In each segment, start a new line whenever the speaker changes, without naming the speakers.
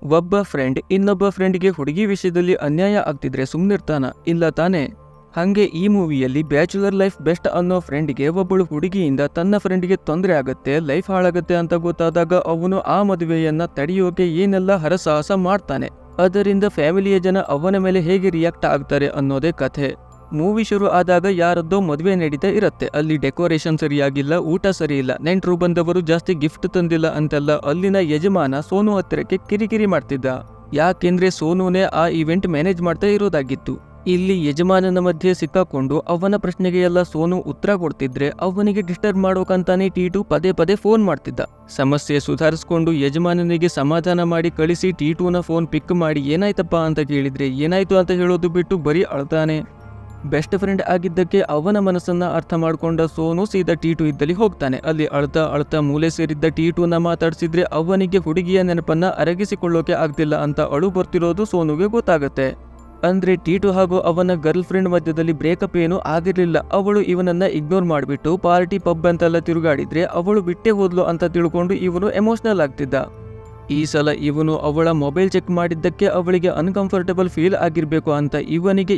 ಒಬ್ಬ ಫ್ರೆಂಡ್ ಇನ್ನೊಬ್ಬ ಫ್ರೆಂಡ್ಗೆ ಹುಡುಗಿ ವಿಷಯದಲ್ಲಿ ಅನ್ಯಾಯ ಆಗ್ತಿದ್ರೆ ಸುಮ್ನಿರ್ತಾನ? ಇಲ್ಲ ತಾನೆ. ಹಂಗೆ ಈ ಮೂವಿಯಲ್ಲಿ ಬ್ಯಾಚುಲರ್ ಲೈಫ್ ಬೆಸ್ಟ್ ಅನ್ನೋ ಫ್ರೆಂಡ್ಗೆ ಒಬ್ಬಳು ಹುಡುಗಿಯಿಂದ ತನ್ನ ಫ್ರೆಂಡ್ಗೆ ತೊಂದರೆ ಆಗತ್ತೆ, ಲೈಫ್ ಹಾಳಾಗತ್ತೆ ಅಂತ ಗೊತ್ತಾದಾಗ ಅವನು ಆ ಮದುವೆಯನ್ನ ತಡೆಯೋಕೆ ಏನೆಲ್ಲ ಹರಸಾಹಸ ಮಾಡ್ತಾನೆ. ಅದರಿಂದ ಫ್ಯಾಮಿಲಿಯ ಜನ ಅವನ ಮೇಲೆ ಹೇಗೆ ರಿಯಾಕ್ಟ್ ಆಗ್ತಾರೆ ಅನ್ನೋದೇ ಕಥೆ. ಮೂವಿ ಶುರು ಆದಾಗ ಯಾರದ್ದೋ ಮದುವೆ ನಡೀತಾ ಇರತ್ತೆ. ಅಲ್ಲಿ ಡೆಕೋರೇಷನ್ ಸರಿಯಾಗಿಲ್ಲ, ಊಟ ಸರಿ ಇಲ್ಲ, ನೆಂಟರು ಬಂದವರು ಜಾಸ್ತಿ ಗಿಫ್ಟ್ ತಂದಿಲ್ಲ ಅಂತೆಲ್ಲ ಅಲ್ಲಿನ ಯಜಮಾನ ಸೋನು ಹತ್ತಿರಕ್ಕೆ ಕಿರಿಕಿರಿ ಮಾಡ್ತಿದ್ದ. ಯಾಕೆಂದ್ರೆ ಸೋನುನೇ ಆ ಇವೆಂಟ್ ಮ್ಯಾನೇಜ್ ಮಾಡ್ತಾ ಇರೋದಾಗಿತ್ತು. ಇಲ್ಲಿ ಯಜಮಾನನ ಮಧ್ಯೆ ಸಿಕ್ಕಾಕೊಂಡು ಅವನ ಪ್ರಶ್ನೆಗೆ ಎಲ್ಲ ಸೋನು ಉತ್ತರ ಕೊಡ್ತಿದ್ರೆ ಅವನಿಗೆ ಡಿಸ್ಟರ್ಬ್ ಮಾಡೋಕಂತಾನೆ ಟೀಟು ಪದೇ ಪದೇ ಫೋನ್ ಮಾಡ್ತಿದ್ದ. ಸಮಸ್ಯೆ ಸುಧಾರಿಸ್ಕೊಂಡು ಯಜಮಾನನಿಗೆ ಸಮಾಧಾನ ಮಾಡಿ ಕಳಿಸಿ ಟೀಟುನ ಫೋನ್ ಪಿಕ್ ಮಾಡಿ ಏನಾಯ್ತಪ್ಪ ಅಂತ ಕೇಳಿದ್ರೆ ಏನಾಯ್ತು ಅಂತ ಹೇಳೋದು ಬಿಟ್ಟು ಬರೀ ಅಳ್ತಾನೆ. ಬೆಸ್ಟ್ ಫ್ರೆಂಡ್ ಆಗಿದ್ದಕ್ಕೆ ಅವನ ಮನಸ್ಸನ್ನ ಅರ್ಥ ಮಾಡ್ಕೊಂಡ ಸೋನು ಸೀದಾ ಟೀಟು ಇದ್ದಲ್ಲಿ ಹೋಗ್ತಾನೆ. ಅಲ್ಲಿ ಅಳ್ತಾ ಮೂಲೆ ಸೇರಿದ್ದ ಟೀಟುನ ಮಾತಾಡ್ಸಿದ್ರೆ ಅವನಿಗೆ ಹುಡುಗಿಯ ನೆನಪನ್ನ ಅರಗಿಸಿಕೊಳ್ಳೋಕೆ ಆಗ್ತಿಲ್ಲ ಅಂತ ಅಳು ಬರ್ತಿರೋದು ಸೋನುಗೆ ಗೊತ್ತಾಗತ್ತೆ. ಅಂದ್ರೆ ಟೀಟು ಹಾಗೂ ಅವನ ಗರ್ಲ್ ಫ್ರೆಂಡ್ ಮಧ್ಯದಲ್ಲಿ ಬ್ರೇಕಪ್ ಏನೂ ಆಗಿರ್ಲಿಲ್ಲ. ಅವಳು ಇವನನ್ನ ಇಗ್ನೋರ್ ಮಾಡಿಬಿಟ್ಟು ಪಾರ್ಟಿ ಪಬ್ ಅಂತೆಲ್ಲ ತಿರುಗಾಡಿದ್ರೆ ಅವಳು ಬಿಟ್ಟೇ ಹೋದ್ಲು ಅಂತ ತಿಳ್ಕೊಂಡು ಇವನು ಎಮೋಷನಲ್ ಆಗ್ತಿದ್ದ. ಈ ಸಲ ಇವನು ಅವಳ ಮೊಬೈಲ್ ಚೆಕ್ ಮಾಡಿದ್ದಕ್ಕೆ ಅವಳಿಗೆ ಅನ್ಕಂಫರ್ಟಬಲ್ ಫೀಲ್ ಆಗಿರ್ಬೇಕು ಅಂತ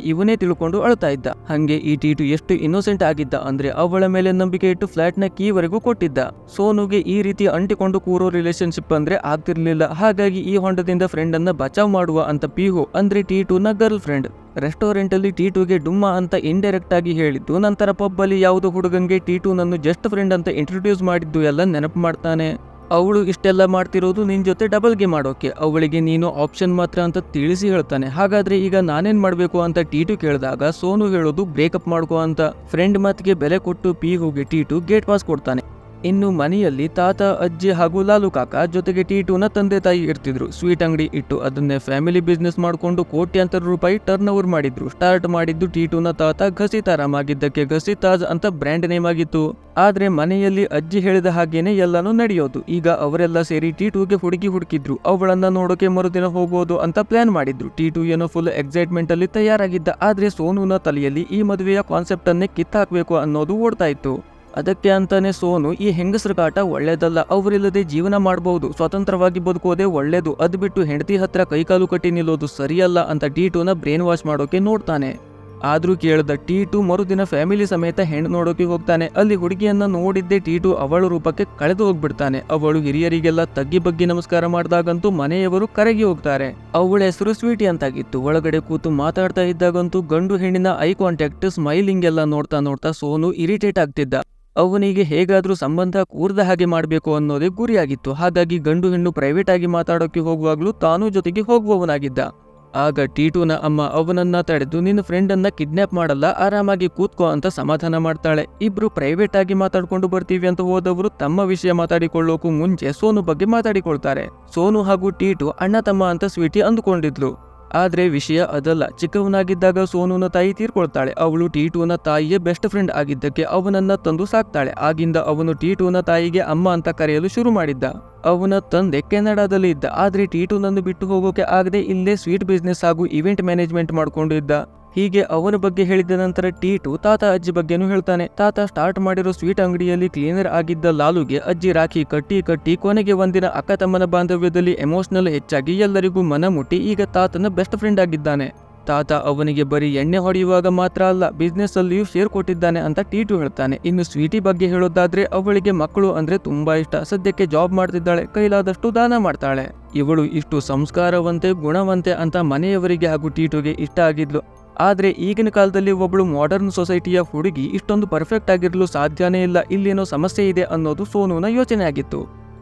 ಇವನೇ ತಿಳ್ಕೊಂಡು ಅಳ್ತಾ ಇದ್ದ. ಹಂಗೆ ಈ ಟೀಟು ಎಷ್ಟು ಇನ್ನೋಸೆಂಟ್ ಆಗಿದ್ದ ಅಂದ್ರೆ ಅವಳ ಮೇಲೆ ನಂಬಿಕೆ ಇಟ್ಟು ಫ್ಲಾಟ್ನ ಕೀವರೆಗೂ ಕೊಟ್ಟಿದ್ದ. ಸೋನುಗೆ ಈ ರೀತಿ ಅಂಟಿಕೊಂಡು ಕೂರೋ ರಿಲೇಶನ್ಶಿಪ್ ಅಂದ್ರೆ ಆಗ್ತಿರ್ಲಿಲ್ಲ. ಹಾಗಾಗಿ ಈ ಹೊಂಡದಿಂದ ಫ್ರೆಂಡ್ ಅನ್ನ ಬಚಾವ್ ಮಾಡುವ ಅಂತ ಪಿಹು ಅಂದ್ರೆ ಟೀಟುನ ಗರ್ಲ್ ಫ್ರೆಂಡ್ ರೆಸ್ಟೋರೆಂಟ್ ಅಲ್ಲಿ ಟೀಟುಗೆ ಡುಮ್ಮ ಅಂತ ಇಂಡೈರೆಕ್ಟ್ ಆಗಿ ಹೇಳಿದ್ದು, ನಂತರ ಪಬ್ ಅಲ್ಲಿ ಯಾವುದೋ ಹುಡುಗಂಗೆ ಟೀಟುನನ್ನು ಜಸ್ಟ್ ಫ್ರೆಂಡ್ ಅಂತ ಇಂಟ್ರೊಡ್ಯೂಸ್ ಮಾಡಿದ್ದು ಎಲ್ಲ ನೆನಪು ಮಾಡ್ತಾನೆ. ಅವಳು ಇಷ್ಟೆಲ್ಲ ಮಾಡ್ತಿರೋದು ನಿನ್ ಜೊತೆ ಡಬಲ್ ಗೇಮ್ ಮಾಡೋಕೆ, ಅವಳಿಗೆ ನೀನು ಆಪ್ಷನ್ ಮಾತ್ರ ಅಂತ ತಿಳಿಸಿ ಹೇಳ್ತಾನೆ. ಹಾಗಾದ್ರೆ ಈಗ ನಾನೇನ್ ಮಾಡ್ಬೇಕು ಅಂತ ಟೀಟು ಕೇಳಿದಾಗ ಸೋನು ಹೇಳೋದು ಬ್ರೇಕಪ್ ಮಾಡ್ಕೋ ಅಂತ. ಫ್ರೆಂಡ್ ಮಾತಿಗೆ ಬೆಲೆ ಕೊಟ್ಟು ಪಿಹುಗೆ ಟೀಟು ಗೇಟ್ ಪಾಸ್ ಕೊಡ್ತಾನೆ. ಇನ್ನು ಮನೆಯಲ್ಲಿ ತಾತ, ಅಜ್ಜಿ ಹಾಗೂ ಲಾಲು ಕಾಕ ಜೊತೆಗೆ ಟೀಟುನ ತಂದೆ ತಾಯಿ ಇರ್ತಿದ್ರು. ಸ್ವೀಟ್ ಅಂಗಡಿ ಇಟ್ಟು ಅದನ್ನೇ ಫ್ಯಾಮಿಲಿ ಬಿಸ್ನೆಸ್ ಮಾಡ್ಕೊಂಡು ಕೋಟ್ಯಾಂತರ ರೂಪಾಯಿ ಟರ್ನ್ ಓವರ್ ಮಾಡಿದ್ರು. ಸ್ಟಾರ್ಟ್ ಮಾಡಿದ್ದು ಟೀಟುನ ತಾತ ಘಸೀತಾರಾಮ್ ಆಗಿದ್ದಕ್ಕೆ ಘಸೀತಾಜ್ ಅಂತ ಬ್ರ್ಯಾಂಡ್ ನೇಮ್ ಆಗಿತ್ತು. ಆದ್ರೆ ಮನೆಯಲ್ಲಿ ಅಜ್ಜಿ ಹೇಳಿದ ಹಾಗೇನೆ ಎಲ್ಲಾನು ನಡೆಯೋದು. ಈಗ ಅವರೆಲ್ಲ ಸೇರಿ ಟೀಟುಗೆ ಹುಡುಗಿ ಹುಡುಕಿದ್ರು. ಅವಳನ್ನ ನೋಡೋಕೆ ಮರುದಿನ ಹೋಗೋದು ಅಂತ ಪ್ಲಾನ್ ಮಾಡಿದ್ರು. ಟೀಟು ಏನೋ ಫುಲ್ ಎಕ್ಸೈಟ್ಮೆಂಟ್ ಅಲ್ಲಿ ತಯಾರಾಗಿದ್ದ. ಆದ್ರೆ ಸೋನುನ ತಲೆಯಲ್ಲಿ ಈ ಮದುವೆಯ ಕಾನ್ಸೆಪ್ಟ್ ಅನ್ನೇ ಕಿತ್ತಾಕ್ಬೇಕು ಅನ್ನೋದು ಓಡ್ತಾ ಇತ್ತು. ಅದಕ್ಕೆ ಅಂತಾನೆ ಸೋನು ಈ ಹೆಂಗಸರ ಕಾಟ ಒಳ್ಳೇದಲ್ಲ, ಅವರಿಲ್ಲದೆ ಜೀವನ ಮಾಡಬಹುದು, ಸ್ವತಂತ್ರವಾಗಿ ಬದುಕೋದೇ ಒಳ್ಳೇದು, ಅದ್ ಬಿಟ್ಟು ಹೆಂಡತಿ ಹತ್ರ ಕೈಕಾಲು ಕಟ್ಟಿ ನಿಲ್ಲೋದು ಸರಿಯಲ್ಲ ಅಂತ ಟೀಟುನ ಬ್ರೇನ್ ವಾಶ್ ಮಾಡೋಕೆ ನೋಡ್ತಾನೆ. ಆದ್ರೂ ಕೇಳ್ದ ಟೀಟು ಮರುದಿನ ಫ್ಯಾಮಿಲಿ ಸಮೇತ ಹೆಣ್ಣು ನೋಡೋಕೆ ಹೋಗ್ತಾನೆ. ಅಲ್ಲಿ ಹುಡುಗಿಯನ್ನ ನೋಡಿದ್ದೆ ಟೀಟು ಅವಳ ರೂಪಕ್ಕೆ ಕಳೆದು ಹೋಗ್ಬಿಡ್ತಾನೆ. ಅವಳು ಹಿರಿಯರಿಗೆಲ್ಲ ತಗ್ಗಿ ಬಗ್ಗಿ ನಮಸ್ಕಾರ ಮಾಡಿದಾಗಂತೂ ಮನೆಯವರು ಕರಗಿ ಹೋಗ್ತಾರೆ. ಅವಳ ಹೆಸರು ಸ್ವೀಟಿ ಅಂತಾಗಿತ್ತು. ಒಳಗಡೆ ಕೂತು ಮಾತಾಡ್ತಾ ಇದ್ದಾಗಂತೂ ಗಂಡು ಹೆಣ್ಣಿನ ಐ ಕಾಂಟ್ಯಾಕ್ಟ್, ಸ್ಮೈಲಿಂಗ್ ಎಲ್ಲ ನೋಡ್ತಾ ಸೋನು ಇರಿಟೇಟ್ ಆಗ್ತಿದ್ದ. ಅವನಿಗೆ ಹೇಗಾದ್ರೂ ಸಂಬಂಧ ಕೂರ್ದ ಹಾಗೆ ಮಾಡಬೇಕು ಅನ್ನೋದೇ ಗುರಿಯಾಗಿತ್ತು. ಹಾಗಾಗಿ ಗಂಡು ಹೆಣ್ಣು ಪ್ರೈವೇಟ್ ಆಗಿ ಮಾತಾಡೋಕೆ ಹೋಗುವಾಗ್ಲೂ ತಾನೂ ಜೊತೆಗೆ ಹೋಗುವವನಾಗಿದ್ದ. ಆಗ ಟೀಟುನ ಅಮ್ಮ ಅವನನ್ನ ತಡೆದು ನಿನ್ನ ಫ್ರೆಂಡ್ ಅನ್ನ ಕಿಡ್ನಾಪ್ ಮಾಡಲ್ಲ, ಆರಾಮಾಗಿ ಕೂತ್ಕೋ ಅಂತ ಸಮಾಧಾನ ಮಾಡ್ತಾಳೆ. ಇಬ್ರು ಪ್ರೈವೇಟ್ ಆಗಿ ಮಾತಾಡ್ಕೊಂಡು ಬರ್ತೀವಿ ಅಂತ ಹೋದವರು ತಮ್ಮ ವಿಷಯ ಮಾತಾಡಿಕೊಳ್ಳೋಕು ಮುಂಚೆ ಸೋನು ಬಗ್ಗೆ ಮಾತಾಡಿಕೊಳ್ತಾರೆ. ಸೋನು ಹಾಗೂ ಟೀಟು ಅಣ್ಣ ತಮ್ಮ ಅಂತ ಸ್ವೀಟಿ ಅಂದುಕೊಂಡಿದ್ಲು. ಆದ್ರೆ ವಿಷಯ ಅದಲ್ಲ. ಚಿಕ್ಕವನಾಗಿದ್ದಾಗ ಸೋನುನ ತಾಯಿ ತೀರ್ಕೊಳ್ತಾಳೆ. ಅವಳು ಟೀಟುನ ತಾಯಿಯೇ ಬೆಸ್ಟ್ ಫ್ರೆಂಡ್ ಆಗಿದ್ದಕ್ಕೆ ಅವನನ್ನ ತಂದು ಸಾಕ್ತಾಳೆ. ಆಗಿಂದ ಅವನು ಟೀಟುನ ತಾಯಿಗೆ ಅಮ್ಮ ಅಂತ ಕರೆಯಲು ಶುರು ಮಾಡಿದ್ದ. ಅವನ ತಂದೆ ಕೆನಡಾದಲ್ಲಿ ಇದ್ದ. ಆದ್ರೆ ಟೀಟುನನ್ನು ಬಿಟ್ಟು ಹೋಗೋಕೆ ಆಗದೆ ಇಲ್ಲೇ ಸ್ವೀಟ್ ಬಿಸ್ನೆಸ್ ಹಾಗೂ ಇವೆಂಟ್ ಮ್ಯಾನೇಜ್ಮೆಂಟ್ ಮಾಡ್ಕೊಂಡು ಇದ್ದ. ಹೀಗೆ ಅವನ ಬಗ್ಗೆ ಹೇಳಿದ ನಂತರ ಟೀಟು ತಾತ ಅಜ್ಜಿ ಬಗ್ಗೆನೂ ಹೇಳ್ತಾನೆ. ತಾತ ಸ್ಟಾರ್ಟ್ ಮಾಡಿರೋ ಸ್ವೀಟ್ ಅಂಗಡಿಯಲ್ಲಿ ಕ್ಲೀನರ್ ಆಗಿದ್ದ ಲಾಲುಗೆ ಅಜ್ಜಿ ರಾಖಿ ಕಟ್ಟಿ ಕೊನೆಗೆ ಒಂದಿನ ಅಕ್ಕ ತಮ್ಮನ ಬಾಂಧವ್ಯದಲ್ಲಿ ಎಮೋಷನಲ್ ಹೆಚ್ಚಾಗಿ ಎಲ್ಲರಿಗೂ ಮನ ಮುಟ್ಟಿ ಈಗ ತಾತನ ಬೆಸ್ಟ್ ಫ್ರೆಂಡ್ ಆಗಿದ್ದಾನೆ. ತಾತ ಅವನಿಗೆ ಬರೀ ಎಣ್ಣೆ ಹೊಡೆಯುವಾಗ ಮಾತ್ರ ಅಲ್ಲ, ಬಿಸ್ನೆಸ್ ಅಲ್ಲಿಯೂ ಶೇರ್ ಕೊಟ್ಟಿದ್ದಾನೆ ಅಂತ ಟೀಟು ಹೇಳ್ತಾನೆ. ಇನ್ನು ಸ್ವೀಟಿ ಬಗ್ಗೆ ಹೇಳೋದಾದ್ರೆ ಅವಳಿಗೆ ಮಕ್ಕಳು ಅಂದ್ರೆ ತುಂಬಾ ಇಷ್ಟ. ಸದ್ಯಕ್ಕೆ ಜಾಬ್ ಮಾಡ್ತಿದ್ದಾಳೆ, ಕೈಲಾದಷ್ಟು ದಾನ ಮಾಡ್ತಾಳೆ. ಇವಳು ಇಷ್ಟು ಸಂಸ್ಕಾರವಂತೆ, ಗುಣವಂತೆ ಅಂತ ಮನೆಯವರಿಗೆ ಹಾಗೂ ಟೀಟುಗೆ ಇಷ್ಟ ಆಗಿದ್ಲು. ಆದ್ರೆ ಈಗಿನ ಕಾಲದಲ್ಲಿ ಒಬ್ಬಳು ಮಾಡರ್ನ್ ಸೊಸೈಟಿಯ ಹುಡುಗಿ ಇಷ್ಟೊಂದು ಪರ್ಫೆಕ್ಟ್ ಆಗಿರಲು ಸಾಧ್ಯನೇ ಇಲ್ಲ, ಇಲ್ಲೇನೋ ಸಮಸ್ಯೆ ಇದೆ ಅನ್ನೋದು ಸೋನುನ ಯೋಚನೆ ಆಗಿತ್ತು.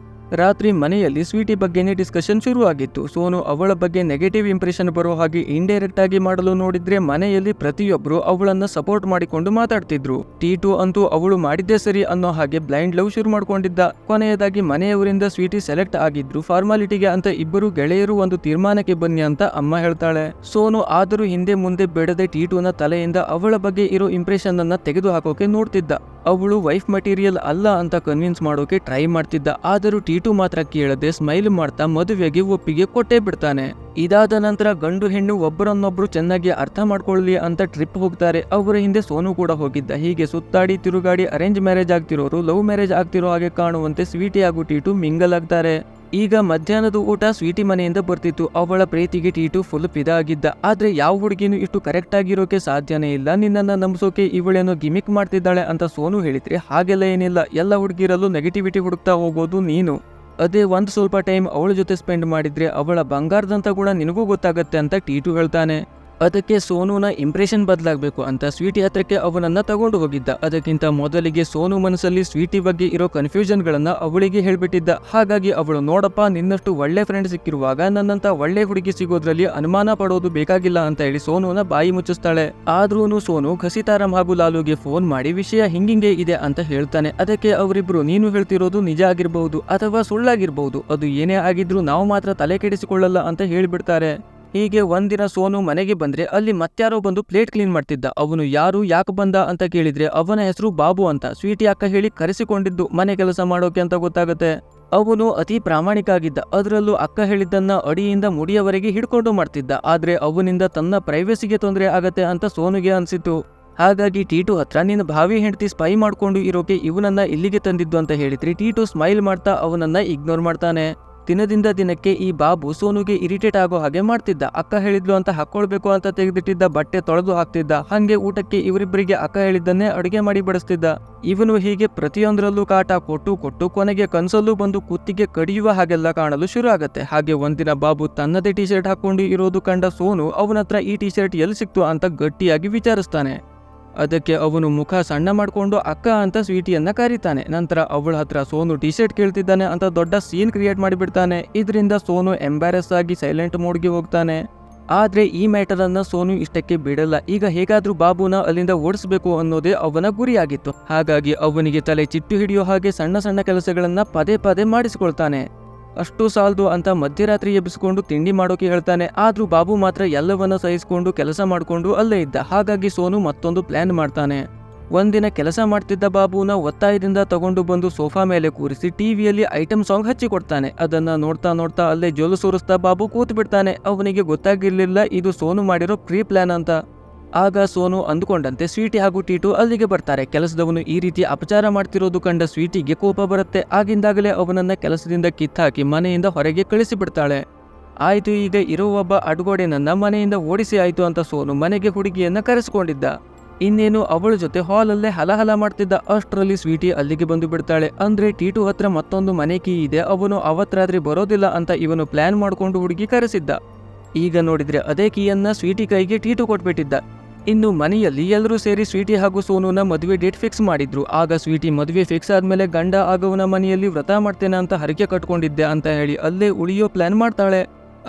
ರಾತ್ರಿ ಮನೆಯಲ್ಲಿ ಸ್ವೀಟಿ ಬಗ್ಗೆನೇ ಡಿಸ್ಕಷನ್ ಶುರು ಆಗಿತ್ತು. ಸೋನು ಅವಳ ಬಗ್ಗೆ ನೆಗೆಟಿವ್ ಇಂಪ್ರೆಷನ್ ಬರೋ ಹಾಗೆ ಇಂಡೈರೆಕ್ಟ್ ಆಗಿ ಮಾಡಲು ನೋಡಿದ್ರೆ ಮನೆಯಲ್ಲಿ ಪ್ರತಿಯೊಬ್ರು ಅವಳನ್ನ ಸಪೋರ್ಟ್ ಮಾಡಿಕೊಂಡು ಮಾತಾಡ್ತಿದ್ರು. ಟೀಟು ಅಂತೂ ಅವಳು ಮಾಡಿದ್ದೇ ಸರಿ ಅನ್ನೋ ಹಾಗೆ ಬ್ಲೈಂಡ್ ಲವ್ ಶುರು ಮಾಡ್ಕೊಂಡಿದ್ದ. ಕೊನೆಯದಾಗಿ ಮನೆಯವರಿಂದ ಸ್ವೀಟಿ ಸೆಲೆಕ್ಟ್ ಆಗಿದ್ರು. ಫಾರ್ಮಾಲಿಟಿಗೆ ಅಂತ ಇಬ್ಬರು ಗೆಳೆಯರು ಒಂದು ತೀರ್ಮಾನಕ್ಕೆ ಬನ್ನಿ ಅಂತ ಅಮ್ಮ ಹೇಳ್ತಾಳೆ. ಸೋನು ಆದರೂ ಹಿಂದೆ ಮುಂದೆ ಬೇಡದೆ ಟೀಟುನ ತಲೆಯಿಂದ ಅವಳ ಬಗ್ಗೆ ಇರೋ ಇಂಪ್ರೆಷನ್ ಅನ್ನ ತೆಗೆದು ಹಾಕೋಕೆ ನೋಡ್ತಿದ್ದ. ಅವಳು ವೈಫ್ ಮಟೀರಿಯಲ್ ಅಲ್ಲ ಅಂತ ಕನ್ವಿನ್ಸ್ ಮಾಡೋಕೆ ಟ್ರೈ ಮಾಡ್ತಿದ್ದ. ಆದರೂ ಟೀಟು ಮಾತ್ರ ಕೇಳದೆ ಸ್ಮೈಲ್ ಮಾಡ್ತಾ ಮದುವೆಗೆ ಒಪ್ಪಿಗೆ ಕೊಟ್ಟೇ ಬಿಡ್ತಾನೆ. ಇದಾದ ನಂತರ ಗಂಡು ಹೆಣ್ಣು ಒಬ್ಬರನ್ನೊಬ್ರು ಚೆನ್ನಾಗಿ ಅರ್ಥ ಮಾಡ್ಕೊಳ್ಳಿ ಅಂತ ಟ್ರಿಪ್ ಹೋಗ್ತಾರೆ. ಅವರ ಹಿಂದೆ ಸೋನು ಕೂಡ ಹೋಗಿದ್ದ. ಹೀಗೆ ಸುತ್ತಾಡಿ ತಿರುಗಾಡಿ ಅರೇಂಜ್ ಮ್ಯಾರೇಜ್ ಆಗ್ತಿರೋರು ಲವ್ ಮ್ಯಾರೇಜ್ ಆಗ್ತಿರೋ ಹಾಗೆ ಕಾಣುವಂತೆ ಸ್ವೀಟಿ ಹಾಗೂ ಟೀಟು ಮಿಂಗಲ್ ಆಗ್ತಾರೆ. ಈಗ ಮಧ್ಯಾಹ್ನದ ಊಟ ಸ್ವೀಟಿ ಮನೆಯಿಂದ ಬರ್ತಿತ್ತು. ಅವಳ ಪ್ರೀತಿಗೆ ಟೀಟು ಫುಲ್ ಫಿದಾ ಆಗಿದ್ದ. ಆದ್ರೆ ಯಾವ ಹುಡುಗಿನೂ ಇಷ್ಟು ಕರೆಕ್ಟ್ ಆಗಿರೋಕೆ ಸಾಧ್ಯನೇ ಇಲ್ಲ, ನಿನ್ನನ್ನ ನಂಬಿಸೋಕೆ ಇವಳೇನೋ ಗಿಮಿಕ್ ಮಾಡ್ತಿದ್ದಾಳೆ ಅಂತ ಸೋನು ಹೇಳಿದ್ರೆ, ಹಾಗೆಲ್ಲ ಏನಿಲ್ಲ, ಎಲ್ಲ ಹುಡುಗಿರಲ್ಲೂ ನೆಗೆಟಿವಿಟಿ ಹುಡುಕ್ತಾ ಹೋಗೋದು ನೀನು. ಅದೇ ಒಂದು ಸ್ವಲ್ಪ ಟೈಮ್ ಅವಳ ಜೊತೆ ಸ್ಪೆಂಡ್ ಮಾಡಿದ್ರೆ ಅವಳ ಬಂಗಾರದಂತ ಕೂಡ ನಿನಗೂ ಗೊತ್ತಾಗತ್ತೆ ಅಂತ ಟೀಟು ಹೇಳ್ತಾನೆ. ಅದಕ್ಕೆ ಸೋನುನ ಇಂಪ್ರೆಷನ್ ಬದಲಾಗಬೇಕು ಅಂತ ಸ್ವೀಟಿ ಹತ್ರಕ್ಕೆ ಅವನನ್ನ ತಗೊಂಡು ಹೋಗಿದ್ದ. ಅದಕ್ಕಿಂತ ಮೊದಲಿಗೆ ಸೋನು ಮನಸ್ಸಲ್ಲಿ ಸ್ವೀಟಿ ಬಗ್ಗೆ ಇರೋ ಕನ್ಫ್ಯೂಷನ್ಗಳನ್ನ ಅವಳಿಗೆ ಹೇಳ್ಬಿಟ್ಟಿದ್ದ. ಹಾಗಾಗಿ ಅವಳು, ನೋಡಪ್ಪ, ನಿನ್ನಷ್ಟು ಒಳ್ಳೆ ಫ್ರೆಂಡ್ ಸಿಕ್ಕಿರುವಾಗ ನನ್ನಂತ ಒಳ್ಳೆ ಹುಡುಗಿ ಸಿಗೋದ್ರಲ್ಲಿ ಅನುಮಾನ ಪಡೋದು ಬೇಕಾಗಿಲ್ಲ ಅಂತ ಹೇಳಿ ಸೋನುನ ಬಾಯಿ ಮುಚ್ಚಿಸ್ತಾಳೆ. ಆದ್ರೂನು ಸೋನು ಘಸಿತಾರಾಮ್ ಹಾಗೂ ಲಾಲುಗೆ ಫೋನ್ ಮಾಡಿ ವಿಷಯ ಹಿಂಗಿಂಗೆ ಇದೆ ಅಂತ ಹೇಳ್ತಾನೆ. ಅದಕ್ಕೆ ಅವರಿಬ್ರು, ನೀನು ಹೇಳ್ತಿರೋದು ನಿಜ ಆಗಿರಬಹುದು ಅಥವಾ ಸುಳ್ಳಾಗಿರ್ಬಹುದು, ಅದು ಏನೇ ಆಗಿದ್ರು ನಾವು ಮಾತ್ರ ತಲೆ ಕೆಡಿಸಿಕೊಳ್ಳಲ್ಲ ಅಂತ ಹೇಳ್ಬಿಡ್ತಾರೆ. ಹೀಗೆ ಒಂದಿನ ಸೋನು ಮನೆಗೆ ಬಂದ್ರೆ ಅಲ್ಲಿ ಮತ್ಯಾರೋ ಬಂದು ಪ್ಲೇಟ್ ಕ್ಲೀನ್ ಮಾಡ್ತಿದ್ದ. ಅವನು ಯಾರು, ಯಾಕೆ ಬಂದ ಅಂತ ಕೇಳಿದ್ರೆ ಅವನ ಹೆಸರು ಬಾಬು ಅಂತ ಸ್ವೀಟಿ ಅಕ್ಕ ಹೇಳಿ ಕರೆಸಿಕೊಂಡಿದ್ದು ಮನೆ ಕೆಲಸ ಮಾಡೋಕೆ ಅಂತ ಗೊತ್ತಾಗುತ್ತೆ. ಅವನು ಅತಿ ಪ್ರಾಮಾಣಿಕ ಆಗಿದ್ದ. ಅದರಲ್ಲೂ ಅಕ್ಕ ಹೇಳಿದ್ದನ್ನ ಅಡಿಯಿಂದ ಮುಡಿಯವರೆಗೆ ಹಿಡ್ಕೊಂಡು ಮಾಡ್ತಿದ್ದ. ಆದ್ರೆ ಅವನಿಂದ ತನ್ನ ಪ್ರೈವೇಸಿಗೆ ತೊಂದರೆ ಆಗತ್ತೆ ಅಂತ ಸೋನುಗೆ ಅನ್ಸಿತ್ತು. ಹಾಗಾಗಿ ಟೀಟು ಹತ್ರ, ನಿನ್ನ ಭಾವಿ ಹೆಂಡತಿ ಸ್ಪೈ ಮಾಡ್ಕೊಂಡು ಇರೋಕೆ ಇವನನ್ನ ಇಲ್ಲಿಗೆ ತಂದಿದ್ದು ಅಂತ ಹೇಳಿದ್ರೆ ಟೀಟು ಸ್ಮೈಲ್ ಮಾಡ್ತಾ ಅವನನ್ನ ಇಗ್ನೋರ್ ಮಾಡ್ತಾನೆ. ದಿನದಿಂದ ದಿನಕ್ಕೆ ಈ ಬಾಬು ಸೋನುಗೆ ಇರಿಟೇಟ್ ಆಗೋ ಹಾಗೆ ಮಾಡ್ತಿದ್ದ. ಅಕ್ಕ ಹೇಳಿದ್ಲು ಅಂತ ಹಾಕೊಳ್ಬೇಕು ಅಂತ ತೆಗೆದಿಟ್ಟಿದ್ದ ಬಟ್ಟೆ ತೊಳೆದು ಹಾಕ್ತಿದ್ದ. ಹಂಗೆ ಊಟಕ್ಕೆ ಇವರಿಬ್ಬರಿಗೆ ಅಕ್ಕ ಹೇಳಿದ್ದನ್ನೇ ಅಡುಗೆ ಮಾಡಿ ಬಡಿಸ್ತಿದ್ದ. ಇವನು ಹೀಗೆ ಪ್ರತಿಯೊಂದರಲ್ಲೂ ಕಾಟ ಕೊಟ್ಟು ಕೊನೆಗೆ ಕನ್ಸಲ್ಲೂ ಬಂದು ಕುತ್ತಿಗೆ ಕಡಿಯುವ ಹಾಗೆಲ್ಲ ಕಾಣಲು ಶುರು ಆಗತ್ತೆ. ಹಾಗೆ ಒಂದಿನ ಬಾಬು ತನ್ನದೇ ಟಿ ಶರ್ಟ್ ಹಾಕೊಂಡು ಇರೋದು ಕಂಡ ಸೋನು ಅವನತ್ರ ಈ ಟಿ ಶರ್ಟ್ ಎಲ್ಲಿ ಸಿಕ್ತು ಅಂತ ಗಟ್ಟಿಯಾಗಿ ವಿಚಾರಿಸ್ತಾನೆ. ಅದಕ್ಕೆ ಅವನು ಮುಖ ಸಣ್ಣ ಮಾಡ್ಕೊಂಡು ಅಕ್ಕ ಅಂತ ಸ್ವೀಟಿಯನ್ನ ಕರೀತಾನೆ. ನಂತರ ಅವಳ ಹತ್ರ ಸೋನು ಟಿ ಶರ್ಟ್ ಕೇಳ್ತಿದ್ದಾನೆ ಅಂತ ದೊಡ್ಡ ಸೀನ್ ಕ್ರಿಯೇಟ್ ಮಾಡಿಬಿಡ್ತಾನೆ. ಇದರಿಂದ ಸೋನು ಎಂಬ್ಯಾರೆಸ್ ಆಗಿ ಸೈಲೆಂಟ್ ಮೋಡ್ಗೆ ಹೋಗ್ತಾನೆ. ಆದ್ರೆ ಈ ಮ್ಯಾಟರ್ ಅನ್ನ ಸೋನು ಇಷ್ಟಕ್ಕೆ ಬಿಡಲ್ಲ. ಈಗ ಹೇಗಾದ್ರೂ ಬಾಬುನ ಅಲ್ಲಿಂದ ಓಡಿಸ್ಬೇಕು ಅನ್ನೋದೇ ಅವನ ಗುರಿಯಾಗಿತ್ತು. ಹಾಗಾಗಿ ಅವನಿಗೆ ತಲೆ ಚಿಟ್ಟು ಹಿಡಿಯೋ ಹಾಗೆ ಸಣ್ಣ ಸಣ್ಣ ಕೆಲಸಗಳನ್ನ ಪದೇ ಪದೇ ಮಾಡಿಸ್ಕೊಳ್ತಾನೆ. ಅಷ್ಟು ಸಾಲದು ಅಂತ ಮಧ್ಯರಾತ್ರಿ ಎಬ್ಬಿಸ್ಕೊಂಡು ತಿಂಡಿ ಮಾಡೋಕೆ ಹೇಳ್ತಾನೆ. ಆದ್ರೂ ಬಾಬು ಮಾತ್ರ ಎಲ್ಲವನ್ನ ಸಹಿಸ್ಕೊಂಡು ಕೆಲಸ ಮಾಡ್ಕೊಂಡು ಅಲ್ಲೇ ಇದ್ದ. ಹಾಗಾಗಿ ಸೋನು ಮತ್ತೊಂದು ಪ್ಲಾನ್ ಮಾಡ್ತಾನೆ. ಒಂದಿನ ಕೆಲಸ ಮಾಡ್ತಿದ್ದ ಬಾಬುನ ಒತ್ತಾಯದಿಂದ ತಗೊಂಡು ಬಂದು ಸೋಫಾ ಮೇಲೆ ಕೂರಿಸಿ ಟಿವಿಯಲ್ಲಿ ಐಟಮ್ ಸಾಂಗ್ ಹಚ್ಚಿಕೊಡ್ತಾನೆ. ಅದನ್ನ ನೋಡ್ತಾ ನೋಡ್ತಾ ಅಲ್ಲೇ ಜೋಲು ಸೂರಿಸ್ತಾ ಬಾಬು ಕೂತ್ ಬಿಡ್ತಾನೆ. ಅವನಿಗೆ ಗೊತ್ತಾಗಿರ್ಲಿಲ್ಲ ಇದು ಸೋನು ಮಾಡಿರೋ ಪ್ರೀ ಪ್ಲಾನ್ ಅಂತ. ಆಗ ಸೋನು ಅಂದುಕೊಂಡಂತೆ ಸ್ವೀಟಿ ಹಾಗೂ ಟೀಟು ಅಲ್ಲಿಗೆ ಬರ್ತಾರೆ. ಕೆಲಸದವನು ಈ ರೀತಿ ಅಪಚಾರ ಮಾಡ್ತಿರೋದು ಕಂಡ ಸ್ವೀಟಿಗೆ ಕೋಪ ಬರುತ್ತೆ. ಆಗಿಂದಾಗಲೇ ಅವನನ್ನ ಕೆಲಸದಿಂದ ಕಿತ್ತಾಕಿ ಮನೆಯಿಂದ ಹೊರಗೆ ಕಳಿಸಿಬಿಡ್ತಾಳೆ. ಆಯ್ತು, ಈಗ ಇರೋ ಒಬ್ಬ ಅಡ್ಗೋಡೆನನ್ನ ಮನೆಯಿಂದ ಓಡಿಸಿ ಆಯ್ತು ಅಂತ ಸೋನು ಮನೆಗೆ ಹುಡುಗಿಯನ್ನ ಕರೆಸ್ಕೊಂಡಿದ್ದ. ಇನ್ನೇನು ಅವಳ ಜೊತೆ ಹಾಲಲ್ಲೇ ಹಲಹಲ ಮಾಡ್ತಿದ್ದ. ಅಷ್ಟರಲ್ಲಿ ಸ್ವೀಟಿ ಅಲ್ಲಿಗೆ ಬಂದು ಬಿಡ್ತಾಳೆ. ಅಂದ್ರೆ ಟೀಟು ಹತ್ರ ಮತ್ತೊಂದು ಮನೆ ಕೀ ಇದೆ, ಅವನು ಅವತ್ರಾತ್ರಿ ಬರೋದಿಲ್ಲ ಅಂತ ಇವನು ಪ್ಲಾನ್ ಮಾಡ್ಕೊಂಡು ಹುಡುಗಿ ಕರೆಸಿದ್ದ. ಈಗ ನೋಡಿದ್ರೆ ಅದೇ ಕೀಯನ್ನ ಸ್ವೀಟಿ ಕೈಗೆ ಟೀಟು ಕೊಟ್ಬಿಟ್ಟಿದ್ದ. ಇನ್ನು ಮನೆಯಲ್ಲಿ ಎಲ್ಲರೂ ಸೇರಿ ಸ್ವೀಟಿ ಹಾಗೂ ಸೋನುನ ಮದುವೆ ಡೇಟ್ ಫಿಕ್ಸ್ ಮಾಡಿದ್ರು. ಆಗ ಸ್ವೀಟಿ ಮದುವೆ ಫಿಕ್ಸ್ ಆದ್ಮೇಲೆ ಗಂಡ ಆಗವನ ಮನೆಯಲ್ಲಿ ವ್ರತ ಮಾಡ್ತೇನೆ ಅಂತ ಹರಕೆ ಕಟ್ಕೊಂಡಿದ್ದೆ ಅಂತ ಹೇಳಿ ಅಲ್ಲೇ ಉಳಿಯೋ ಪ್ಲಾನ್ ಮಾಡ್ತಾಳೆ.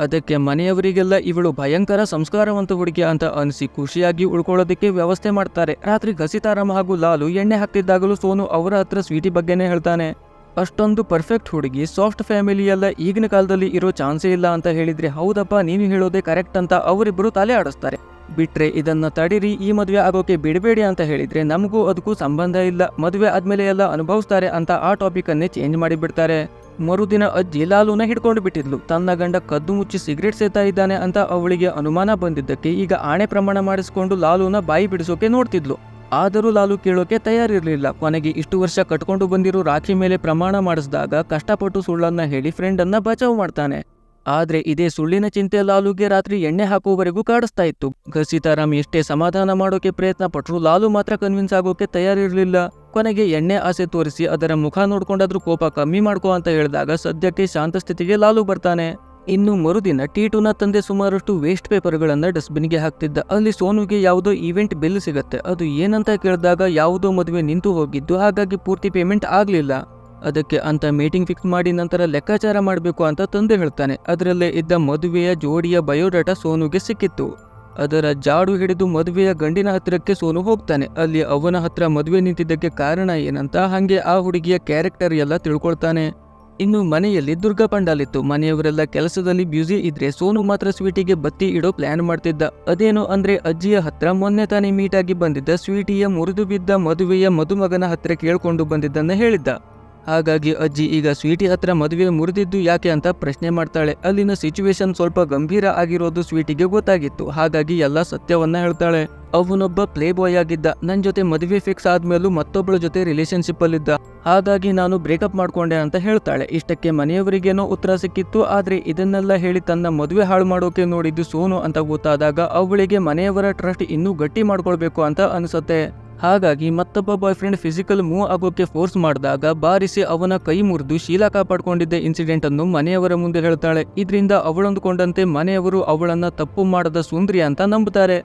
ಅದಕ್ಕೆ ಮನೆಯವರಿಗೆಲ್ಲ ಇವಳು ಭಯಂಕರ ಸಂಸ್ಕಾರವಂತ ಹುಡುಗಿ ಅಂತ ಅನಿಸಿ ಖುಷಿಯಾಗಿ ಉಳ್ಕೊಳ್ಳೋದಕ್ಕೆ ವ್ಯವಸ್ಥೆ ಮಾಡ್ತಾರೆ. ರಾತ್ರಿ ಘಸಿತಾರಾಮ್ ಹಾಗೂ ಲಾಲು ಎಣ್ಣೆ ಹಾಕ್ತಿದ್ದಾಗಲೂ ಸೋನು ಅವರ ಹತ್ರ ಸ್ವೀಟಿ ಬಗ್ಗೆನೇ ಹೇಳ್ತಾನೆ. ಅಷ್ಟೊಂದು ಪರ್ಫೆಕ್ಟ್ ಹುಡುಗಿ ಸಾಫ್ಟ್ ಫ್ಯಾಮಿಲಿ ಎಲ್ಲ ಈಗಿನ ಕಾಲದಲ್ಲಿ ಇರೋ ಚಾನ್ಸೇ ಇಲ್ಲ ಅಂತ ಹೇಳಿದ್ರೆ, ಹೌದಪ್ಪ ನೀನು ಹೇಳೋದೇ ಕರೆಕ್ಟ್ ಅಂತ ಅವರಿಬ್ಬರು ತಲೆ ಆಡಿಸ್ತಾರೆ. ಬಿಟ್ರೆ ಇದನ್ನ ತಡೀರಿ, ಈ ಮದುವೆ ಆಗೋಕೆ ಬಿಡಬೇಡಿ ಅಂತ ಹೇಳಿದ್ರೆ ನಮಗೂ ಅದಕ್ಕೂ ಸಂಬಂಧ ಇಲ್ಲ, ಮದುವೆ ಆದ್ಮೇಲೆ ಎಲ್ಲ ಅನುಭವಿಸ್ತಾರೆ ಅಂತ ಆ ಟಾಪಿಕ್ ಅನ್ನೇ ಚೇಂಜ್ ಮಾಡಿಬಿಡ್ತಾರೆ. ಮರುದಿನ ಅಜ್ಜಿ ಲಾಲುನ ಹಿಡ್ಕೊಂಡು ಬಿಟ್ಟಿದ್ಲು. ತನ್ನ ಗಂಡ ಕದ್ದು ಮುಚ್ಚಿ ಸಿಗರೇಟ್ ಸೇತಾ ಇದ್ದಾನೆ ಅಂತ ಅವಳಿಗೆ ಅನುಮಾನ ಬಂದಿದ್ದಕ್ಕೆ ಈಗ ಆಣೆ ಪ್ರಮಾಣ ಮಾಡಿಸ್ಕೊಂಡು ಲಾಲುನ ಬಾಯಿ ಬಿಡಿಸೋಕೆ ನೋಡ್ತಿದ್ಲು. ಆದರೂ ಲಾಲು ಕೇಳೋಕೆ ತಯಾರಿರ್ಲಿಲ್ಲ. ಕೊನೆಗೆ ಇಷ್ಟು ವರ್ಷ ಕಟ್ಕೊಂಡು ಬಂದಿರೋ ರಾಖಿ ಮೇಲೆ ಪ್ರಮಾಣ ಮಾಡಿಸಿದಾಗ ಕಷ್ಟಪಟ್ಟು ಸುಳ್ಳನ್ನ ಹೇಳಿ ಫ್ರೆಂಡನ್ನ ಬಚಾವ್ ಮಾಡ್ತಾನೆ. ಆದ್ರೆ ಇದೇ ಸುಳ್ಳಿನ ಚಿಂತೆ ಲಾಲುಗೆ ರಾತ್ರಿ ಎಣ್ಣೆ ಹಾಕುವವರೆಗೂ ಕಾಡಿಸ್ತಾ ಇತ್ತು. ಘಸಿತಾರಾಮ್ ಎಷ್ಟೇ ಸಮಾಧಾನ ಮಾಡೋಕೆ ಪ್ರಯತ್ನ ಪಟ್ರು ಲಾಲು ಮಾತ್ರ ಕನ್ವಿನ್ಸ್ ಆಗೋಕೆ ತಯಾರಿರ್ಲಿಲ್ಲ. ಕೊನೆಗೆ ಎಣ್ಣೆ ಆಸೆ ತೋರಿಸಿ ಅದರ ಮುಖ ನೋಡ್ಕೊಂಡಾದ್ರೂ ಕೋಪ ಕಮ್ಮಿ ಮಾಡ್ಕೋ ಅಂತ ಹೇಳಿದಾಗ ಸದ್ಯಕ್ಕೆ ಶಾಂತ ಸ್ಥಿತಿಗೆ ಲಾಲು ಬರ್ತಾನೆ. ಇನ್ನು ಮರುದಿನ ಟೀಟುನ ತಂದೆ ಸುಮಾರಷ್ಟು ವೇಸ್ಟ್ ಪೇಪರ್ಗಳನ್ನ ಡಸ್ಟ್ಬಿನ್ಗೆ ಹಾಕ್ತಿದ್ದ. ಅಲ್ಲಿ ಸೋನುಗೆ ಯಾವುದೋ ಈವೆಂಟ್ ಬಿಲ್ ಸಿಗತ್ತೆ. ಅದು ಏನಂತ ಕೇಳಿದಾಗ ಯಾವುದೋ ಮದುವೆ ನಿಂತು ಹೋಗಿದ್ದು, ಹಾಗಾಗಿ ಪೂರ್ತಿ ಪೇಮೆಂಟ್ ಆಗ್ಲಿಲ್ಲ. ಅದಕ್ಕೆ ಅಂತ ಮೀಟಿಂಗ್ ಫಿಕ್ಸ್ ಮಾಡಿ ನಂತರ ಲೆಕ್ಕಾಚಾರ ಮಾಡಬೇಕು ಅಂತ ತಂದೆ ಹೇಳ್ತಾನೆ. ಅದರಲ್ಲೇ ಇದ್ದ ಮದುವೆಯ ಜೋಡಿಯ ಬಯೋಡಾಟಾ ಸೋನುಗೆ ಸಿಕ್ಕಿತ್ತು. ಅದರ ಜಾಡು ಹಿಡಿದು ಮದುವೆಯ ಗಂಡಿನ ಹತ್ತಿರಕ್ಕೆ ಸೋನು ಹೋಗ್ತಾನೆ. ಅಲ್ಲಿ ಅವನ ಹತ್ರ ಮದುವೆ ನಿಂತಿದ್ದಕ್ಕೆ ಕಾರಣ ಏನಂತ ಹಾಗೆ ಆ ಹುಡುಗಿಯ ಕ್ಯಾರೆಕ್ಟರ್ ಎಲ್ಲ ತಿಳ್ಕೊಳ್ತಾನೆ. ಇನ್ನು ಮನೆಯಲ್ಲಿ ದುರ್ಗಾ ಪಂಡಾಲಿತ್ತು. ಮನೆಯವರೆಲ್ಲ ಕೆಲಸದಲ್ಲಿ ಬ್ಯುಸಿ ಇದ್ರೆ ಸೋನು ಮಾತ್ರ ಸ್ವೀಟಿಗೆ ಬತ್ತಿ ಇಡೋ ಪ್ಲಾನ್ ಮಾಡ್ತಿದ್ದ. ಅದೇನು ಅಂದ್ರೆ ಅಜ್ಜಿಯ ಹತ್ರ ಮೊನ್ನೆ ತಾನೇ ಮೀಟ್ ಆಗಿ ಬಂದಿದ್ದ ಸ್ವೀಟಿಯ ಮುರಿದು ಬಿದ್ದ ಮದುವೆಯ ಮದುಮಗನ ಹತ್ರ ಕೇಳ್ಕೊಂಡು ಬಂದಿದ್ದನ್ನ ಹೇಳಿದ್ದ. ಹಾಗಾಗಿ ಅಜ್ಜಿ ಈಗ ಸ್ವೀಟಿ ಹತ್ರ ಮದುವೆ ಮುರಿದಿದ್ದು ಯಾಕೆ ಅಂತ ಪ್ರಶ್ನೆ ಮಾಡ್ತಾಳೆ. ಅಲ್ಲಿನ ಸಿಚುವೇಶನ್ ಸ್ವಲ್ಪ ಗಂಭೀರ ಆಗಿರೋದು ಸ್ವೀಟಿಗೆ ಗೊತ್ತಾಗಿತ್ತು. ಹಾಗಾಗಿ ಎಲ್ಲ ಸತ್ಯವನ್ನ ಹೇಳ್ತಾಳೆ. ಅವನೊಬ್ಬ ಪ್ಲೇ ಬಾಯ್ ಆಗಿದ್ದ. ನನ್ ಜೊತೆ ಮದುವೆ ಫಿಕ್ಸ್ ಆದ್ಮೇಲೂ ಮತ್ತೊಬ್ಬಳ ಜೊತೆ ರಿಲೇಶನ್ಶಿಪ್ ಅಲ್ಲಿದ್ದ. ಹಾಗಾಗಿ ನಾನು ಬ್ರೇಕಪ್ ಮಾಡ್ಕೊಂಡೆ ಅಂತ ಹೇಳ್ತಾಳೆ. ಇಷ್ಟಕ್ಕೆ ಮನೆಯವರಿಗೇನೋ ಉತ್ತರ ಸಿಕ್ಕಿತ್ತು. ಆದ್ರೆ ಇದನ್ನೆಲ್ಲ ಹೇಳಿ ತನ್ನ ಮದುವೆ ಹಾಳು ಮಾಡೋಕೆ ನೋಡಿದ್ದು ಸೋನು ಅಂತ ಗೊತ್ತಾದಾಗ ಅವಳಿಗೆ ಮನೆಯವರ ಟ್ರಸ್ಟ್ ಇನ್ನೂ ಗಟ್ಟಿ ಮಾಡ್ಕೊಳ್ಬೇಕು ಅಂತ ಅನ್ಸುತ್ತೆ. ಹಾಗಾಗಿ ಮತ್ತೊಬ್ಬ ಬಾಯ್ ಫ್ರೆಂಡ್ ಫಿಸಿಕಲ್ ಮೂವ್ ಆಗೋಕೆ ಫೋರ್ಸ್ ಮಾಡಿದಾಗ ಬಾರಿಸಿ ಅವನ ಕೈ ಮುರಿದು ಶೀಲಾ ಕಾಪಾಡ್ಕೊಂಡಿದ್ದ ಇನ್ಸಿಡೆಂಟ್ ಅನ್ನು ಮನೆಯವರ ಮುಂದೆ ಹೇಳ್ತಾಳೆ. ಇದರಿಂದ ಅವಳಂದುಕೊಂಡಂತೆ ಮನೆಯವರು ಅವಳನ್ನ ತಪ್ಪು ಮಾಡದ ಸುಂದ್ರಿ ಅಂತ ನಂಬುತ್ತಾರೆ.